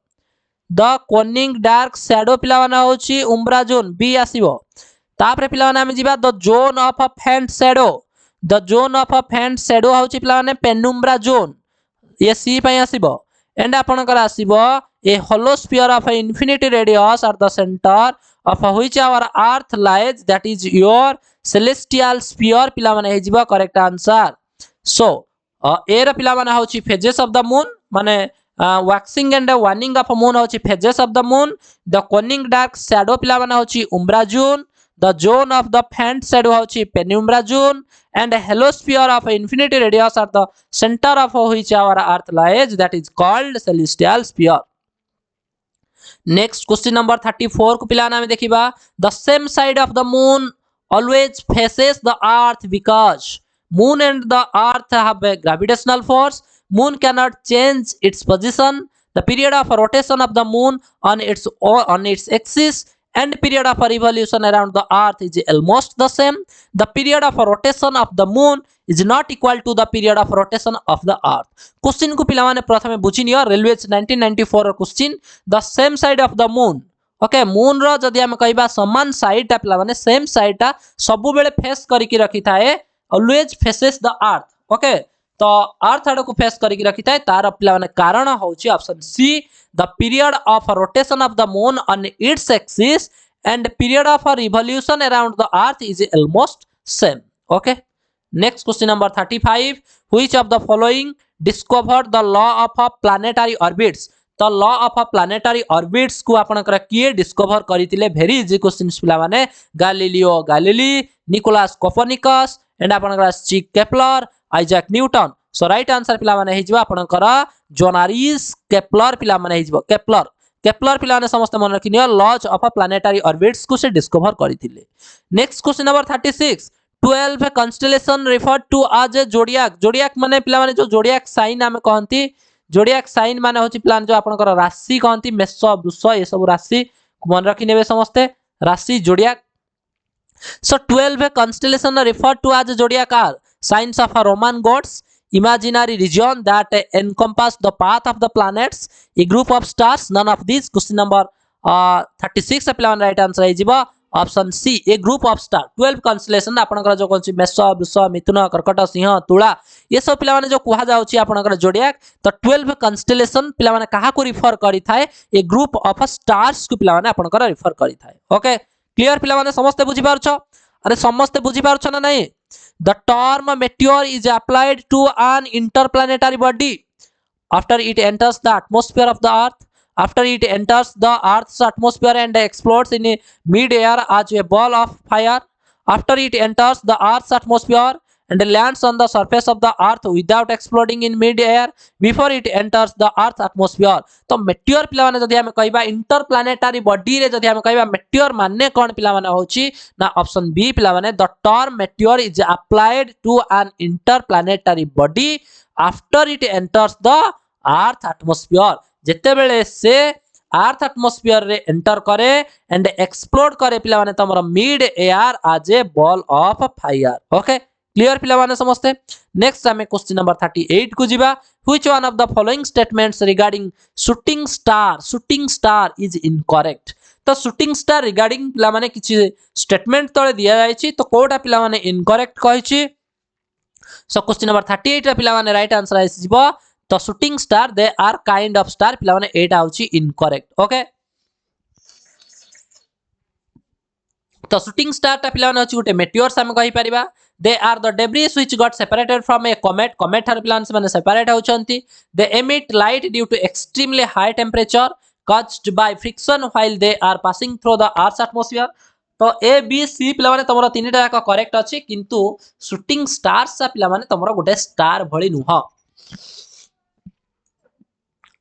द कॉनिंग डार्क शैडो पिला माने होछि उम्ब्रा जोन बी आसीबो तापर पिला माने हम जिबा the zone of a faint shadow होछि पिला माने पेनुम्ब्रा जोन ये सी पय आसीबो एंड आपनकर आसीबो a hollow sphere of infinity radius at the centre of which our Earth lies that is your celestial sphere पिला माने हे जिबो करेक्ट आंसर सो ए र पिला माने होछि फेजेस ऑफ द मून माने waxing and waning of moon होची phases of the moon the cunning dark shadow पिला माने होची umbra zone the zone of the faint shadow होची penumbra zone and halosphere of infinity radius at the center of which our earth lies that is called celestial sphere next question number 34 को पिला नाम देखिबा the same side of the moon always faces the earth because moon and the earth have a gravitational force moon cannot change its position the period of rotation of the moon on its axis and period of revolution around the earth is almost the same the period of rotation of the moon is not equal to the period of rotation of the earth question को पिला माने प्रथमे बुझी नियो railways 1994 रो question the same side of the moon okay moon रो जदी हम कहबा समान साइड ता पिला माने सेम साइड ता सब बेले फेस करी की रखी थाए always faces the earth okay तो अर्थ आड़ को फेस करी रखी थाए तार पिला माने कारण होची option C the period of rotation of the moon on its axis and period of revolution around the Earth is almost same okay next question number 35 which of the following discovered the law of planetary orbits तो law of planetary orbits को आपनकर किए discover करितिले very easy questions पिला माने Galileo Galilei Nicolas Copernicus and आपनकर Kepler Isaac Newton so right answer पिला माने हे जिबा आपनकर जोनारिस केप्लर पिला माने हे जिबा केप्लर पिला माने समस्त मन रखिनियो लॉज ऑफ प्लैनेटरी ऑर्बिट्स को से डिस्कवर करितिले next question number 36 12 constellation referred to as a zodiac माने पिला माने जो जोडियाक साइन हम कहंती जोडियाक साइन माने होची प्लान जो आपनकर राशि कहंती मेष वृष ये सब राशि मन रखि नेबे समस्त राशि जोडियाक so 12 constellation referred to as zodiac are signs of a Roman gods imaginary region that encompass the path of the planets a group of stars none of these question number 36 plan right answer है जिबा option C a group of star 12 constellation आपनकर जो कोन मेष वृष मिथुन कर्कट सिंह तुला ये सब पिला माने जो कुहा जाउची आपनकर जोडियाक तो 12 कॉन्स्टेलेशन पिला माने कहा को रिफर करी थाए ए ग्रुप ऑफ स्टार्स को पिला माने आपनकर रिफर करी थाए ओके क्लियर पिला माने समस्त बुझी पारछो अरे समस्त बुझी पारछो ना नहीं the term meteor is applied to an interplanetary body after it enters the atmosphere of the earth after it enters the earth's atmosphere and explodes in mid air as a ball of fire after it enters the earth's atmosphere and lands on the surface of the earth without exploding in mid air before it enters the earth atmosphere. तो meteor पिला माने जदि हम कहबा interplanetary body रे जदि हम कहबा meteor माने कोन पिला माने होची ना ऑप्शन बी पिला माने the term meteor is applied to an interplanetary body after it enters the earth atmosphere. जेते बेले से अर्थ एटमॉस्फेयर रे एंटर करे एंड एक्सप्लोड करे पिला माने तमरो mid air as a ball of fire. Okay clear पिला माने समझते. नेक्स्ट हमें क्वेश्चन नंबर 38 को जीवा. Which one of the following statements regarding shooting star is incorrect. तो शूटिंग स्टार रिगार्डिंग पिला माने किछि स्टेटमेंट तळे दिया जायछि तो कोडा पिला माने इनकरेक्ट कहिछि. सो क्वेश्चन नंबर 38 रा पिला माने राइट आंसर आइछि जिवो तो shooting star they are kind of star पिला माने एटा होची इनकरेक्ट. ओके तो शूटिंग स्टार ता पिला माने होची गुटे मेटियोर्स हम कहि परिबा. They are the debris which got separated from a comet हर पिला माने सेपरेट होचंती. They emit light due to extremely high temperature caused by friction while they are passing through the earth's atmosphere. तो A B C पिला माने तमरो तीनटा जाक correct अछि किंतु शूटिंग स्टार्स सा पिला माने तमरो गुटे स्टार भଳି नुह.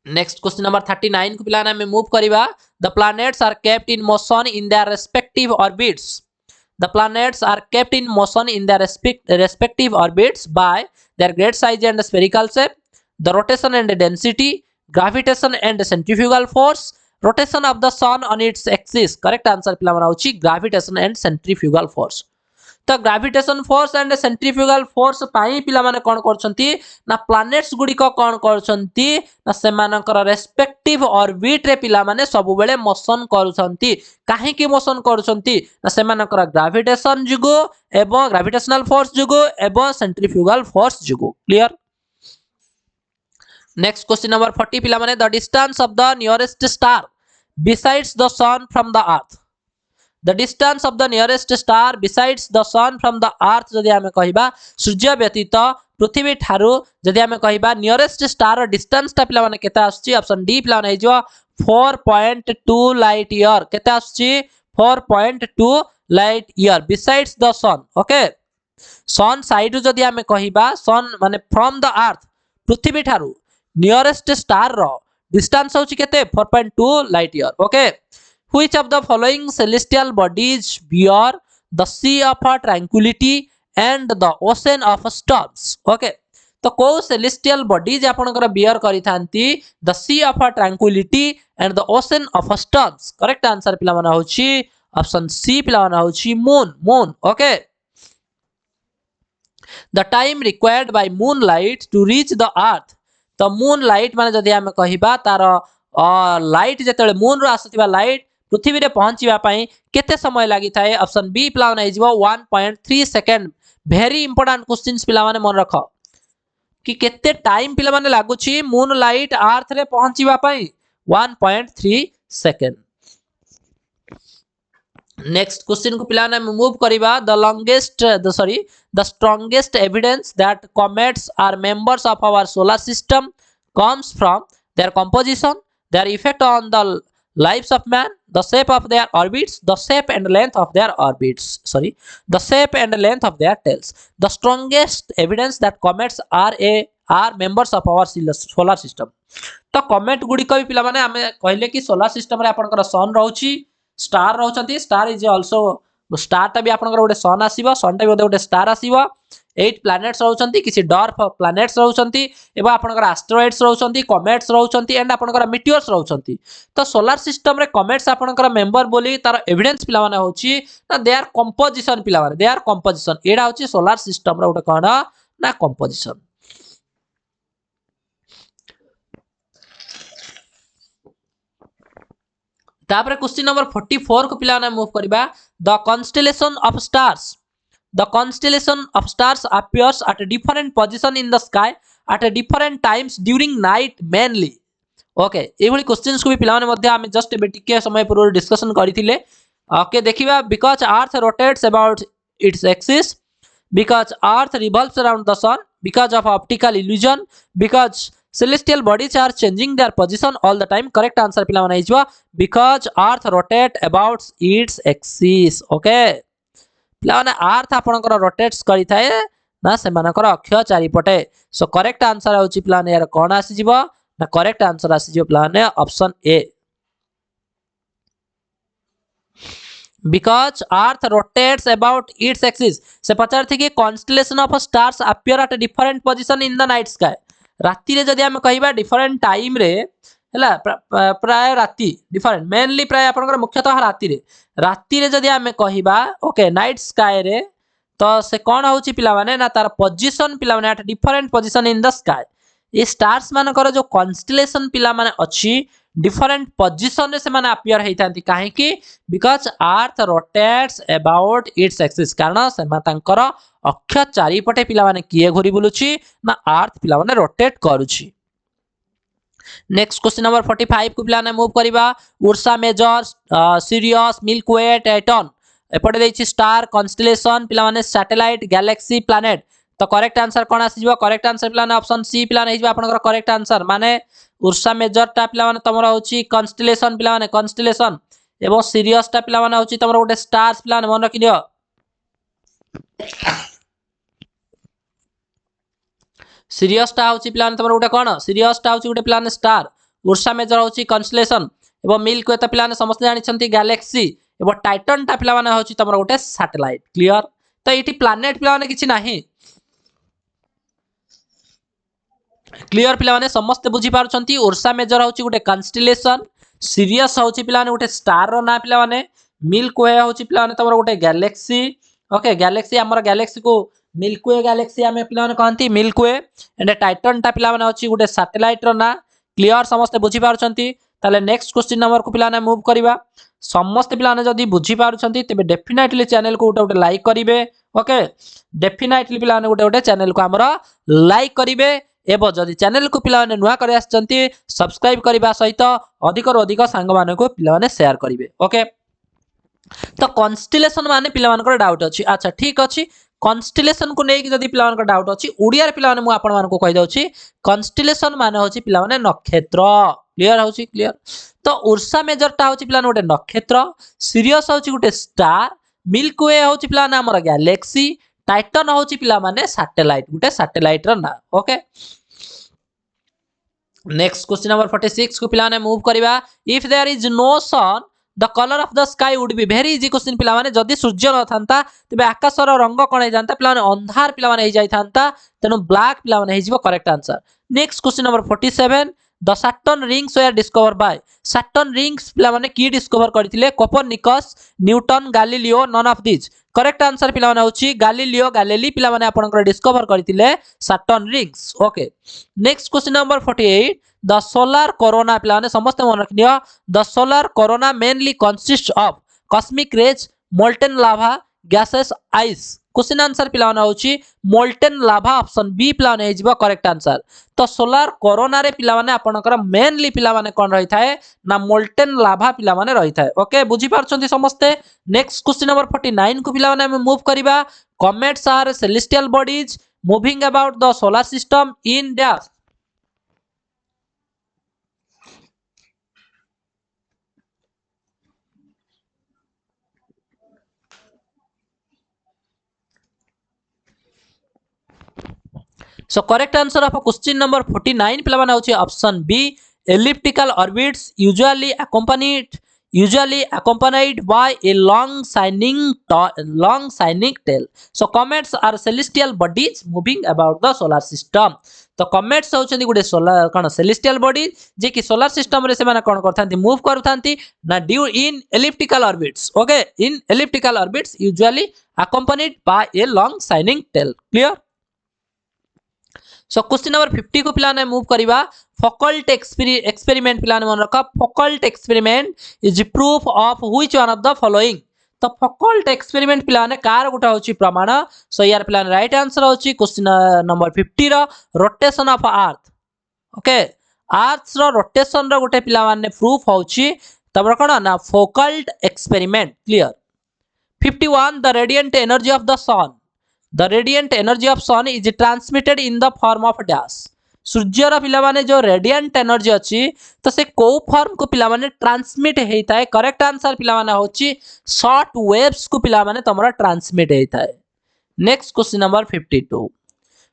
नेक्स्ट क्वेश्चन नंबर 39 को पिला में मूव करिवा. The planets are kept in motion in their respective orbits. The planets are kept in motion in their respective orbits by their great size and spherical shape, the rotation and density, gravitation and centrifugal force, rotation of the Sun on its axis. Correct answer पिला माने होची gravitation and centrifugal force. तो gravitation force and centrifugal force पाई पिला माने कोन करछंती ना planets गुडी को कोन करछंती ना सेमानकर रेस्पेक्टिव ऑर्बिट रे पिला माने सब बेले मोशन करछंती. काहे की मोशन करछंती ना सेमानकर ग्रेविटेशन जुगो एवं ग्रेविटेशनल फोर्स जुगो एवं सेंट्रीफ्यूगल फोर्स जुगो. क्लियर. नेक्स्ट क्वेश्चन नंबर 40 पिला माने the distance of the nearest star besides the Sun from the Earth. The distance of the nearest star besides the sun from the earth जदि हमें कहिबा सूर्य व्यतीत पृथ्वी ठारू जदि हमें कहिबा नियरेस्ट स्टार डिस्टेंस ता पिला माने केता आछी ऑप्शन डी पिला माने जो 4.2 लाइट ईयर. केता आछी 4.2 light year besides the sun. Okay sun side जदि हमें कहिबा सन माने फ्रॉम द अर्थ पृथ्वी ठारू नियरेस्ट स्टार रो डिस्टेंस होची केते 4.2 light year. Okay Which of the following celestial bodies bear the sea of tranquility and the ocean of storms? Okay तो को celestial bodies आपनकर bear करि थांती the sea of tranquility and the ocean of storms. Correct answer पिला माने होची option C पिला माने होची moon. Okay the time required by moonlight to reach the earth. तो moonlight माने जदि हम कहिबा तार लाइट जेतले मून रो आसुतिबा लाइट पृथ्वी रे पहुंचीबा पई केते समय लागि थाए ऑप्शन बी पिला माने हिजबो 1.3 सेकंड. वेरी इंपोर्टेंट क्वेश्चंस पिला माने मन रख कि केते टाइम पिला माने लागुची मून लाइट अर्थ रे पहुंचीबा पई 1.3 सेकंड. नेक्स्ट क्वेश्चन को पिला ने मूव करिबा. The strongest evidence that comets are members of our solar system comes from their composition, their effect on the lives of man, the shape of their orbits, the shape and length of their tails. The strongest evidence that comets are members of our solar system. तो कमेट गुडी को भी पिला माने हमें कहले कि solar system रे आपनकर सन रहउची स्टार रहउचंती. स्टार इज आल्सो स्टार ता भी आपनकर गोटे सन आसीबो सन ता भी गोटे स्टार आसीबो. 8 प्लैनेट्स रहउचंती किछि डॉर्फ प्लैनेट्स रहउचंती एबा आपनकर एस्टेरॉइड्स रहउचंती कमेट्स रहउचंती एंड आपनकर मीटियोर्स रहउचंती. तो सोलर सिस्टम रे कमेट्स आपनकर मेंबर बोली तार एविडेंस पिला माने होची ना दे आर कंपोजिशन पिला माने दे आर कंपोजिशन. एडा होची सोलर सिस्टम रे गोटे कोन ना कंपोजिशन. तापर क्वेश्चन नंबर 44 को पिला ने मूव करिबा. The constellation of stars. The constellation of stars appears at a different position in the sky at a different times during night mainly. Okay ए भली क्वेश्चंस को भी पिला ने मध्ये हम जस्ट बेटिके समय पूर्व डिस्कशन करिथिले. ओके देखिबा because earth rotates about its axis, because earth revolves around the sun, because of optical illusion, because celestial bodies are changing their position all the time. Correct answer पिला माने हिजवा because earth rotate about its axis. Okay पिला माने अर्थ आपनकर rotates करि थाए ना सेमानकर अक्ष चारिपटे। सो correct answer होची प्लान यार कोन आसी जिवो ना करेक्ट आंसर आसी जिवो plan option A. Because Earth rotates about its axis से पचार थी कि constellation of stars appear at a different position in the night sky। राति रे जदि हम कहिबा different टाइम रे हला प्राय राति डिफरेंट मेनली प्राय आपनकर मुख्यतः राति रे जदि हम कहिबा ओके नाइट स्काई रे तो से कोन होची पिला माने ना तार पोजीशन पिला माने at different position in the sky. ये स्टार्स मानकर जो कॉन्स्टेलेशन पिला माने अछि डिफरेंट पोजीशन रे से माने अपीयर हेइतांती काहे कि because earth rotates about its axis कारण से मा तांकर अक्ष चारिपटे पिला माने किए घुरी बुलुची ना अर्थ पिला माने रोटेट करूची। नेक्स्ट क्वेश्चन नंबर 45 को पिला ने मूव करबा उर्सा मेजर सिरियस मिल्की वे टाइटन एपटे देछि स्टार कॉन्स्टेलेशन पिला माने सैटेलाइट गैलेक्सी प्लैनेट। तो करेक्ट आंसर कोन आसी जिवो करेक्ट आंसर पिला ने ऑप्शन सी पिला ने हिजबा आपनकर करेक्ट आंसर माने उर्सा मेजर टा पिला माने तमरा होची कॉन्स्टेलेशन पिला माने कॉन्स्टेलेशन एवं सिरियस टा पिला माने होची तमरा गोटे स्टार्स पिला ने मन रखिदियो। सीरियस टा होची प्लान तमर गोटे कोन सीरियस टा होची गोटे प्लान स्टार उर्सा मेजर होची कॉन्स्टेलेशन एवं मिल्की वे ता प्लान समस्त जानि छंती गैलेक्सी एवं टाइटन टा प्लान माने होची तमर गोटे सैटेलाइट क्लियर। तो एटी प्लैनेट प्लान किछि नाही क्लियर पिला माने समस्त बुझी पारुछंती। उर्सा मेजर होची गोटे कॉन्स्टेलेशन सीरियस होची पिला माने गोटे स्टार रो ना पिला माने मिल्की वे होची पिला माने तमर गोटे गैलेक्सी ओके गैलेक्सी हमर गैलेक्सी को मिल्की वे गैलेक्सी आमे पिला माने कहंती मिल्की वे एंड टाइटन टा पिला माने होची गोटे सैटेलाइट रो ना क्लियर समस्त बुझी पारुछंती। ताले नेक्स्ट क्वेश्चन नंबर को पिला ने मूव करबा समस्त पिला ने जदी बुझी पारुछंती तबे डेफिनेटली चैनल को गोटे गोटे लाइक करिवे ओके डेफिनेटली पिला ने गोटे गोटे चैनल को हमरा लाइक करिवे एवं जदि चैनल को पिला ने नुआ करे आछंती सब्सक्राइब करबा सहित अधिक रो अधिक संग माने को पिला ने शेयर करिवे ओके। तो कॉन्स्टेलेशन माने पिला मानकर डाउट अछि अच्छा ठीक अछि कॉन्स्टेलेशन को नेकी जदि पिला मानकर डाउट अछि ओडिया रे पिला माने मु आपण मान को कहि दउछि कॉन्स्टेलेशन माने होछि पिला माने नक्षत्र क्लियर होछि क्लियर। तो उर्सा मेजर टा होछि पिला गोटे नक्षत्र सिरियस होछि गोटे स्टार मिल्की वे होछि पिला ना हमर गैलेक्सी टाइटन होछि पिला माने सैटेलाइट गोटे सैटेलाइट रो ना ओके। नेक्स्ट क्वेश्चन नंबर 46 को पिला ने मूव करबा if there is no sun the colour of the sky would be very easy question पिला माने जदी सूर्य न थांता तबे आकाश रो रंग कोन हे जानता पिला माने अंधार पिला माने हे जाई थांता तेनु ब्लैक पिला माने हे जिवो correct answer. Next question number 47 the Saturn rings were discover by Saturn rings पिला माने की डिस्कवर करथिले Copernicus Newton Galileo none of this correct answer पिला माने होची गैलीलियो गैलीली पिला माने आपनकर डिस्कवर करथिले Saturn rings okay. Next question number 48 the solar corona पिला माने समस्त मन रखियो the solar corona mainly consist of cosmic rays molten lava gases ice question answer पिला माने होची मोल्टेन लावा ऑप्शन बी पिला माने हिजबो करेक्ट आंसर। तो सोलर कोरोना रे पिला माने आपनकर मेनली पिला माने कोन रही थाए ना मोल्टेन लावा पिला माने रही थाए ओके बुझी पारछंती समस्ते। नेक्स्ट क्वेश्चन नंबर 49 को पिला माने हम मूव करबा comets are celestial bodies moving about the solar system in dash. So correct answer of question number 49 पिला माने होची option B elliptical orbits usually accompanied by a long shining tail. So comets are celestial bodies moving about the solar system. तो comets होचंदी गुडे solar कोन celestial body जे कि solar system रे से माने कोन करथांती move करथांती ना due in elliptical orbits okay in elliptical orbits usually accompanied by a long shining tail clear। So question number 50 को पिला ने मूव करबा फॉकल्ट एक्सपेरिमेंट पिला ने मन रखा Foucault experiment is proof of which one of the following. तो Foucault experiment पिला ने कार गुटा होची प्रमाण सो यार पिला ने राइट आंसर होची क्वेश्चन नंबर 50 रो rotation of Earth okay Earth रो रोटेशन रो गुटे पिला माने प्रूफ होची तबर कोन ना Foucault experiment clear. 51 the radiant energy of the Sun The radiant energy of sun is transmitted in the form of dash सूर्य रा पिला माने जो रेडिएंट एनर्जी अछि तो से को फॉर्म को पिला माने ट्रांसमिट हेइताय करेक्ट आंसर पिला माने होची शॉर्ट वेव्स को पिला माने तमरा transmit हेइताय Next question number 52.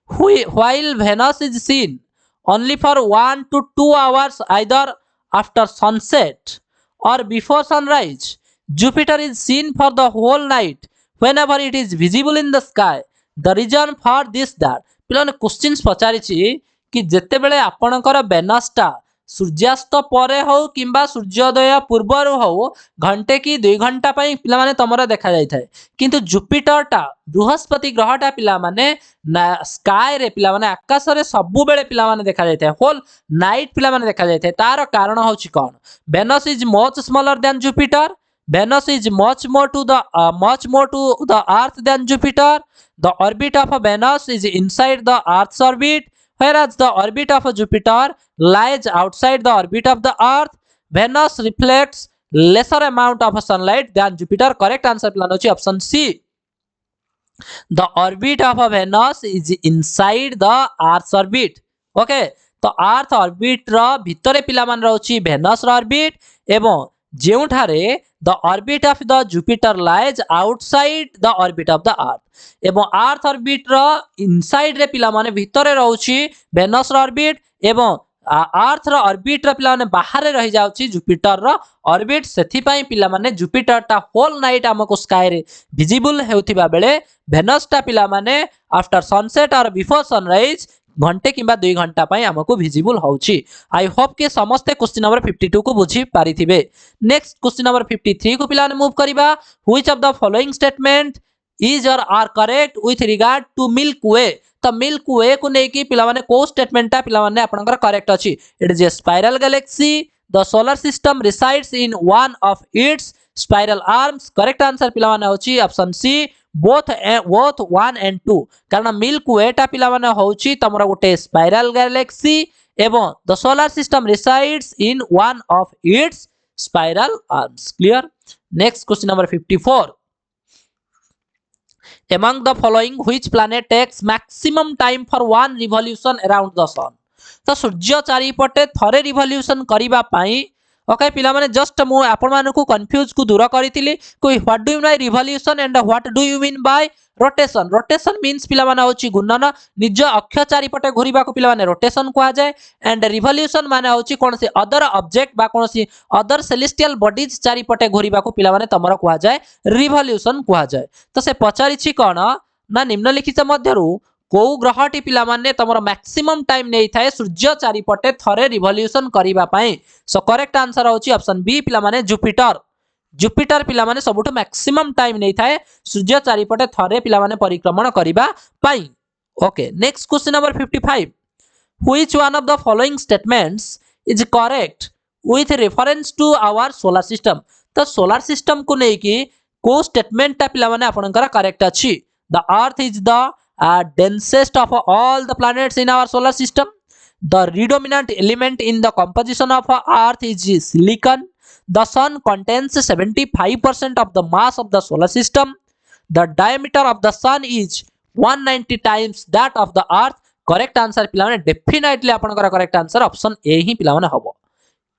While Venus is seen only for 1 to 2 hours either after sunset or before sunrise, Jupiter is seen for the whole night whenever it is visible in the sky. The reason for this that पिलाने questions पचारिछि कि जेतेबेले आपणकर वेनसटा सूर्यास्त परे हो किंबा सूर्योदय पूर्वर हो घंटे की 2 घंटा पई पिला माने तमरा देखा जाय थाए किंतु जुपिटरटा बृहस्पति ग्रहटा पिला माने स्काय रे पिला माने आकाश रे सबु बेले पिला माने देखा जाय थाए होल नाइट पिला माने देखा जाय थाए तार कारण होछि कोन Venus is much smaller than Jupiter Venus is much more to the Earth than Jupiter. The orbit of Venus is inside the Earth's orbit, whereas the orbit of Jupiter lies outside the orbit of the Earth. Venus reflects lesser amount of sunlight than Jupiter. Correct answer plan hochi option C. The orbit of Venus is inside the Earth's orbit. Okay, तो Earth orbit रो भितरे पिला मान रहउची Venus रो orbit एवं जेउठारे the orbit of the Jupiter lies outside the orbit of the Earth एवं Earth orbit रो inside रे पिला माने भितरे रहउची Venus रो orbit एवं अर्थ रो ऑर्बिट रो पिला माने बाहर रही जाउची जुपिटर रो ऑर्बिट सेथि पई पिला माने जुपिटर टा होल नाइट हमको स्काई रे विजिबल हेउथिबा बेले वेनस टा पिला माने आफ्टर सनसेट और बिफोर सनराइज घंटे किंबा 2 घंटा पई हमको विजिबल होउची। आई होप के समस्त क्वेश्चन नंबर 52 को बुझी पारिथिबे। नेक्स्ट क्वेश्चन नंबर 53 को पिला ने मूव करिबा which of the following statement is or are correct with regard to Milky Way. तो मिल्की वे को नेकी पिला माने को स्टेटमेंटा पिला माने आपनकर करेक्ट अछि। It is a spiral Galaxy the solar system resides in one of its spiral arms. Correct answer पिला माने होछि ऑप्शन सी both 1 and 2 कारण मिल्की वे टा पिला माने होछि तमरा गोटे स्पाइरल गैलेक्सी एवं the solar system resides in one of its spiral arms. Clear. Next question number 54 among the following which planet takes maximum time for one revolution around the sun। तो सूर्य चारिपटे थरे revolution करिबा पई okay पिला माने just मु आपण माने को कंफ्यूज को दूर करितिली कोई what do you mean bye revolution and what do you mean by rotation. Rotation means पिला माने होची गुणन निज अक्ष चारिपटे घुरिबा को पिला माने रोटेशन कुआ जाय एंड रिवोल्यूशन माने होची कोनसी अदर ऑब्जेक्ट बा कोनसी अदर सेलेस्टियल बॉडीज चारिपटे घुरिबा को पिला माने तमरा कुआ जाय रिवोल्यूशन कुआ जाय। तो से पचारिछि कोन ना निम्नलिखित मध्यरु को ग्रहटी पिला माने तमरो मैक्सिमम टाइम नै थाए सूर्य चारिपटे थरे रिवोल्यूशन करिबा पई। सो करेक्ट आंसर होची ऑप्शन बी पिला माने जुपिटर। जुपिटर पिला माने सबुठ मैक्सिमम टाइम नै थाए सूर्य चारिपटे थरे पिला माने परिक्रमण करिबा पई। Okay next question number 55 which one of the following statements is correct with reference to our solar system. तो सोलर सिस्टम को नै कि को स्टेटमेंट ता पिला माने आपनकर करेक्ट अछि। The Earth is the densest of all the planets in our solar system. The predominant element in the composition of Earth is silicon. The sun contains 75% of the mass of the solar system. The diameter of the sun is 190 times that of the Earth. Correct answer पिला माने definitely आपनकर correct answer option A ही पिला माने हबो।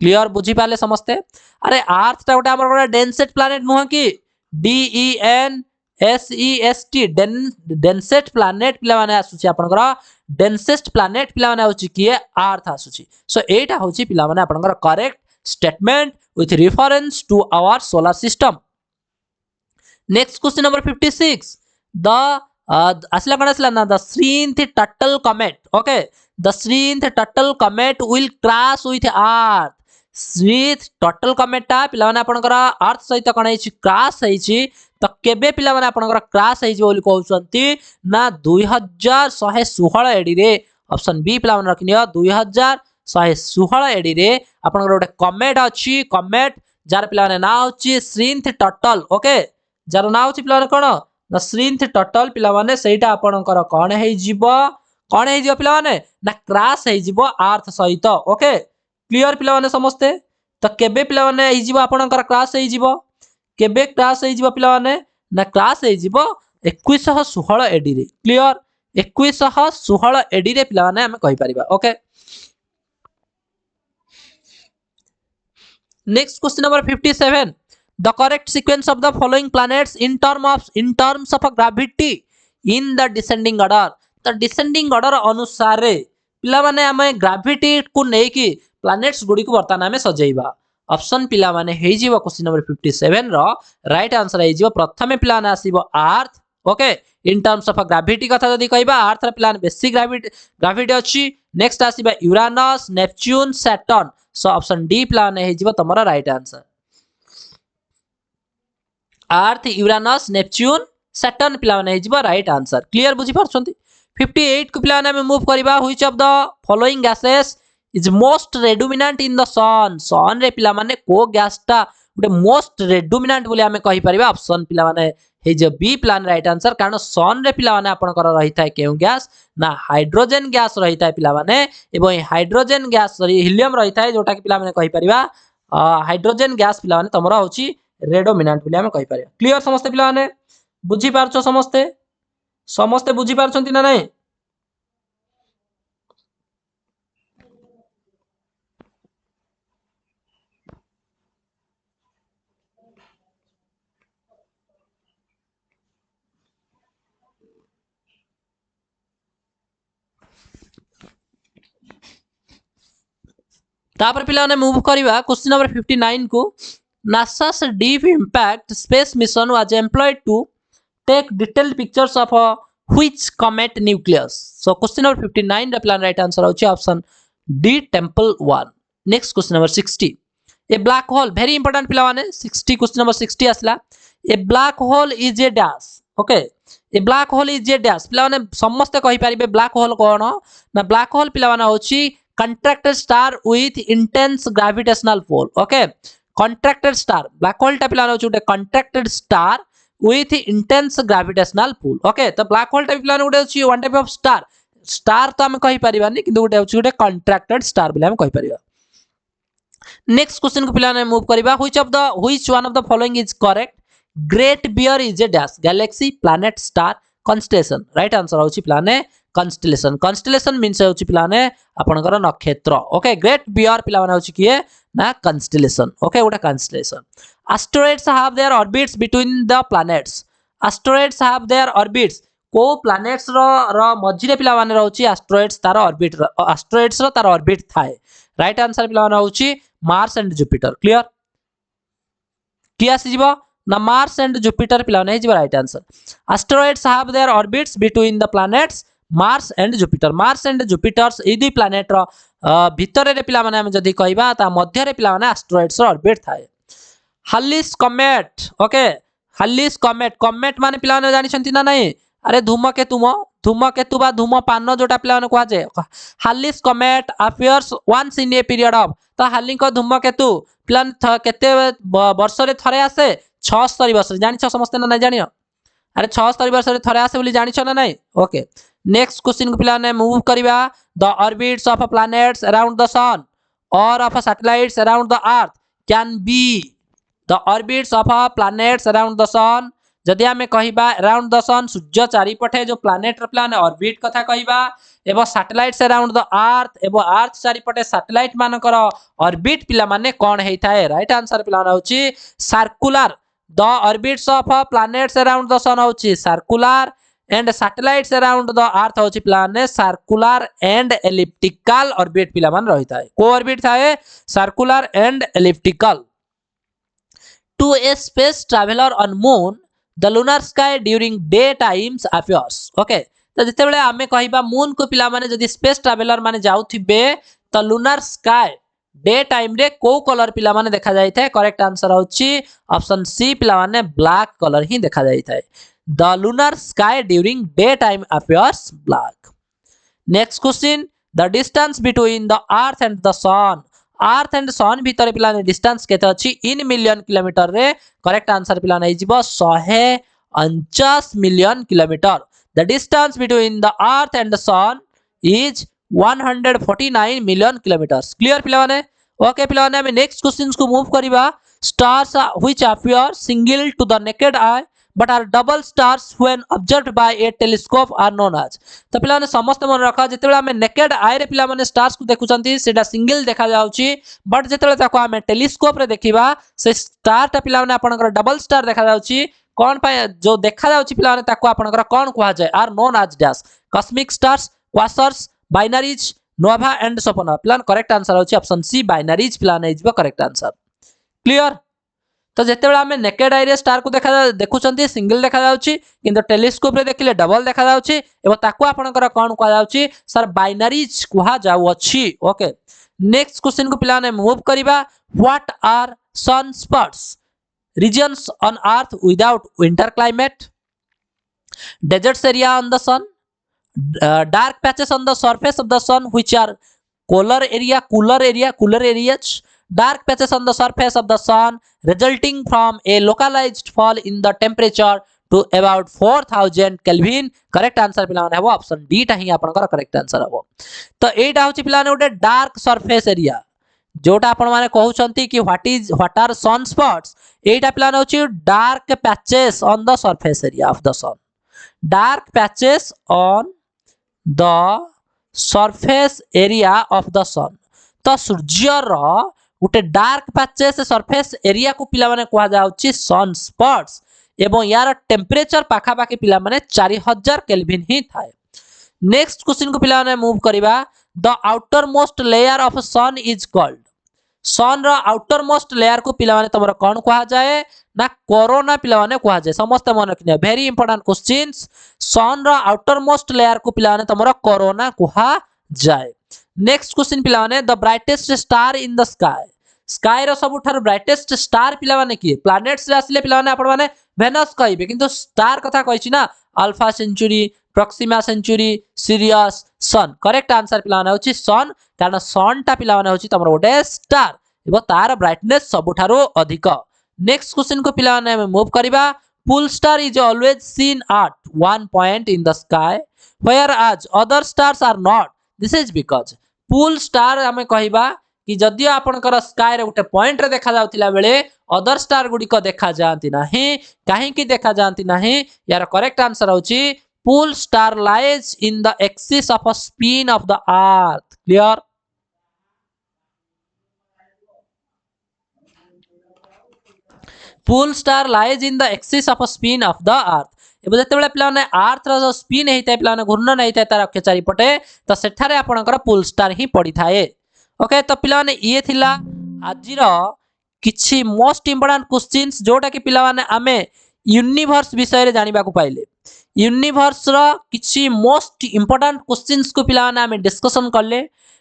Clear बुझी पाले समस्ते। अरे अर्थ ता गोटे हमर डेंसेस्ट प्लैनेट नुह कि DENSEST डेंसेस्ट प्लैनेट पिला माने आसुची आपनकर डेंसेस्ट प्लैनेट पिला माने होची कि अर्थ आसुची। सो एटा होची पिला माने आपनकर correct statement with reference to our solar system. Next question number 56 the असला कोन असला ना the Swift Tuttle comet. Okay the Swift Tuttle comet will crash with Earth. Swift Tuttle कमेटा पिला माने आपनकर अर्थ सहित कोन हिची क्रैश हिची तो केबे पिला माने आपनकर क्रैश हिची बोली कहउछंती ना 2116 एडी रे। ऑप्शन बी पिला माने रखनियो 2116 एडी रे आपनकर गोटे कमेट अछि। कमेट जार पिला माने ना होची श्रींथ टटल। ओके जार ना होची पिला माने कोन ना श्रींथ टटल पिला माने सेटा आपनकर कोन हे जीवो कोन हे जीवो पिला माने ना क्रैश हे जीवो अर्थ सहित। ओके क्लियर पिला माने समझते। तो केबे पिला माने हे जीवो आपनकर क्रैश हे जीवो केबे क्रैश हे जीवो पिला माने ना क्रैश हे जीवो 2116 एडी रे। क्लियर 2116 एडी रे पिला माने हम कहि परिबा। Okay next question number 57 the correct sequence of the following planets in terms of gravity in the descending order तो डिसेंडिंग ऑर्डर अनुसार पिला माने आमे ग्रेविटी को नेकी प्लैनेट्स गुडी को वर्तमान आमे सजेइबा ऑप्शन पिला माने हे जीवो क्वेश्चन नंबर 57 रो राइट आंसर हे जीवो प्रथमे पिला माने आसीबो earth okay in terms of gravity कथा जदी कहबा अर्थ रा पिला बेसिक ग्रेविटी अछि नेक्स्ट आसीबा Uranus Neptune Saturn so option D पिला माने हे जीवो तमरा right answer earth Uranus Neptune Saturn पिला माने हे जीवो राइट आंसर क्लियर बुझी परछंती 58 को पिला माने मूव करबा which of the following gases is most predominant in the sun sun रे पिला माने को गैस टा गुटे मोस्ट रेडोमिनेंट बोली हमें कहि परिबा ऑप्शन पिला माने हे जे बी प्लान राइट आंसर कारण सन रे पिला माने आपनकर रही थाए केउ गैस ना हाइड्रोजन गैस रही थाए पिला माने एवं हाइड्रोजन गैस हीलियम रही थाए जोटा कि पिला माने कहि परिबा हाइड्रोजन गैस पिला माने तमरा होची रेडोमिनेंट बोली हमें कहि परिबा क्लियर समस्त पिला माने बुझी पारछो समस्ते बुझी पारछंती ना नहीं तापर पिला ने मूव करबा क्वेश्चन नंबर 59 को NASA's deep impact space mission was employed to take detailed pictures of which comet nucleus so question number 59 the plan right answer होची option D temple 1 next question number 60 a black hole very important पिला माने 60 question number 60 आसला a black hole is a dash okay a black hole is a dash पिला माने समस्त कहि परिबे black hole कोन ना ब्लैक होल पिला माने होची contracted star with intense gravitational pull okay contracted star black hole टा पिला होची उटे contracted star with intense gravitational pull okay तो black hole टा पिला उटे होची one type of star तो हम कहि परिबानी किंतु उटे होची उटे contracted star बोले हम कहि परिबा नेक्स्ट क्वेश्चन को पिला ने मूव करबा which one of the following is correct great bear is a dash galaxy planet star constellation right answer होची पिला ने constellation means होची पिला ने आपनकर नक्षत्र ओके ग्रेट बियर पिला माने होची किए ना constellation ओके उटा constellation asteroids have their orbits between the planets asteroids have their orbits को planets रो मझिरे पिला माने रहउची asteroids तार orbit asteroids रो तार orbit थाए राइट आंसर पिला माने होची मार्स एंड जुपिटर क्लियर की आसी जीवो ना मार्स एंड जुपिटर पिला माने जीवो right answer asteroids have their orbits between the planets Mars and Jupiter's ए दुई प्लैनेट रो भितर रे पिला माने हम जदी कहबा ता मध्य रे पिला माने एस्टेरॉइड्स रो ऑर्बिट थाए हालिस कमेट ओके हालिस कमेट माने पिला माने जानि छंती ना नहीं अरे धूमकेतु बा धूमपान जोटा पिला माने कहआ जाय Halley's comet appears once in a period of तो हाली को धूमकेतु पिला केते वर्ष रे थरे आसे 76 वर्ष जानि छ समस्त ना नहीं जानियो अरे 76 वर्ष रे थरे आसे बोली जानि छ ना नहीं ओके नेक्स्ट क्वेश्चन को पिला ने मूव करबा the orbits of planets around the sun और of satellites around the earth can be the orbits of planets around the sun जदि हमें कहबा अराउंड द सन सूर्य चारिपटे जो प्लैनेट रो प्लान ऑर्बिट कथा कहबा एवं सैटेलाइट्स अराउंड द अर्थ एवं अर्थ चारिपटे सैटेलाइट मानकर ऑर्बिट पिला माने कोन हेई थाए राइट आंसर पिला होची circular the orbits of planets around the sun होची circular and satellites around the earth होची planet circular and elliptical orbit पिला मान रही थाए को orbit थाए circular and elliptical to a space traveler on moon the lunar sky during day times appears okay तो जते बेले हमें कहबा मून को पिला माने जदी स्पेस ट्रैवलर माने जाउथिबे तो लुनार स्काई डे टाइम रे को कलर पिला माने देखा जाई थाए करेक्ट आंसर होची ऑप्शन सी पिला माने ब्लैक कलर ही देखा जाई थाए The lunar sky during daytime appears black. Next question. The distance between the earth and the sun. Earth and sun भितर पिला ने distance केते अछि in million kilometer रे correct answer पिला नै जिवो 149 million kilometer. The distance between the earth and the sun is 149 million kilometers. Clear पिला ने okay पिला ने हम next questions को move करिबा stars which appear single to the naked eye but are double stars when observed by a telescope are known as तो पिला ने समस्त मन रखा जेते बेला हमें नेकेड आई रे पिला माने स्टार्स को देखुचंती सेटा सिंगल देखा जाउची बट जेते बेला ताको हमें टेलीस्कोप रे देखिबा से स्टार ता पिला माने आपनकर डबल स्टार देखा जाउची कौन पाए जो देखा जाउची पिला माने ताको आपनकर कौन कुहा जाय are known as dash cosmic stars quasars binaries nova and supernova पिला करेक्ट आंसर होची ऑप्शन सी बाइनरीज पिला ने इज करेक्ट आंसर क्लियर तो जिते आम नेकेड आई स्टार को देखुं सिंगल देखा कि टेलीस्कोप रे देखिले डबल देखा आपणकर कौन कहुच्छी सर बाइनरीज कहुच्छी ओके नेक्स्ट क्वेश्चन को पिला मूव करवा what are sun spots regions on earth without winter climate deserts area on the sun dark patches on the surface of the sun which are cooler areas dark patches on the surface of the sun resulting from a localized fall in the temperature to about 4000 Kelvin correct answer पिला माने हबो option D टा ही आपनकर correct answer हबो तो एटा होची पिला माने ओटे डार्क सरफेस एरिया जोटा आपण माने कहउछंती कि व्हाट आर सन स्पॉट्स एटा पिला माने होची dark patches on the surface area of the sun dark patches on the surface area of the sun तो सूर्य रो उटे डार्क पैचेस सरफेस एरिया को पिला माने कहा जाउची सन स्पॉट्स एवं यार टेम्परेचर पाखा पाखी पिला माने 4000 केल्विन ही थाए नेक्स्ट क्वेश्चन को पिला माने मूव करबा the outermost layer of sun is called sun रो आउटर मोस्ट लेयर को पिला माने तमरो कोन कहा जाए ना कोरोना पिला माने कहा जाए समस्त मन रखिने वेरी इंपोर्टेंट क्वेश्चंस सन रो आउटर मोस्ट लेयर को पिला माने तमरो कोरोना कहा जाए नेक्स्ट क्वेश्चन पिला माने the brightest star in the sky रो सबुठार ब्राइटेस्ट स्टार पिला माने की प्लैनेट्स रे आसिले पिला माने आपण माने वेनस कहबे किंतु स्टार कथा कहिछि ना Alpha Centauri Proxima Centauri Sirius sun correct answer पिला माने होछि सन कारण सन टा पिला माने होछि तमरो गोटे स्टार एबो तार ब्राइटनेस सबुठारो अधिक नेक्स्ट क्वेश्चन को पिला माने मूव करबा pole star is always seen at one point in the sky whereas other stars are not this is because pole star आमे कहिबा कि जदियो आपनकर स्काई रे गोटे पॉइंट रे देखा जाउतिला बेले अदर स्टार गुडी को देखा जांती नाही काहे कि देखा जांती नाही यार करेक्ट आंसर होची pole star lies in the axis of a spin of the earth clear pole star lies in the axis of a spin of the earth एबे जते पिला ने अर्थ रो स्पिन हेइता पिला ने घूर्णन हेइता तार अक्ष चारि पटे तो सेठारे आपनकर पुल स्टार ही पड़ी थाए ओके तो पिला ने ये थिला आजिर किछि मोस्ट इंपोर्टेंट क्वेश्चंस जोटा कि पिला ने आमे यूनिवर्स विषय रे जानिबा को पाइले यूनिवर्स रो किछि मोस्ट इंपोर्टेंट क्वेश्चंस को पिला ने आमे डिस्कशन करले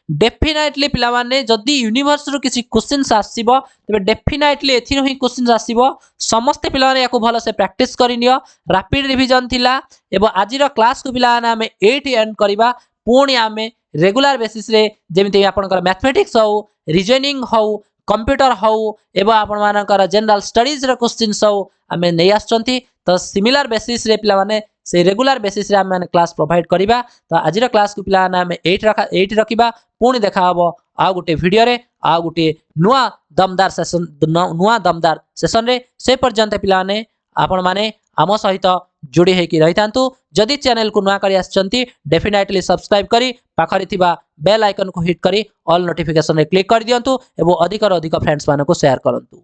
डेफिनेटली पिला माने जदी यूनिवर्स रो किछि क्वेश्चंस आसीबो तबे डेफिनेटली एथिरो ही क्वेश्चंस आसीबो समस्त पिला ने याको भलो से प्रैक्टिस करिनियो रैपिड रिवीजन थिला एबो आजिर क्लास को पिला ने आमे 8 एंड करबा पुणी आमे रेगुलर बेसिस रे जेमिति आपनकर मैथमेटिक्स हो रीजनिंग हो कंप्यूटर हो एबो आपण मानकर जनरल स्टडीज रे क्वेश्चंस हो आमे नै आछंती तो सिमिलर बेसिस रे पिला माने से रेगुलर बेसिस रे आमे क्लास प्रोवाइड करिबा तो आजिर क्लास को पिला ने आमे 8 रखिबा पुणी देखा हबो आ गुटे वीडियो रे आ गुटे नुआ दमदार सेशन रे से पर्यंत पिला ने आपण माने आम सहित जोड़ी होकर रही था जदि चैनल को नुआ करी आछंती डेफिनेटली सब्सक्राइब करी पाखरे थिबा बेल आइकन को हिट करी ऑल नोटिफिकेशन रे क्लिक कर दियंतु एवं अधिक अधिक फ्रेंड्स मानको शेयर करंतु।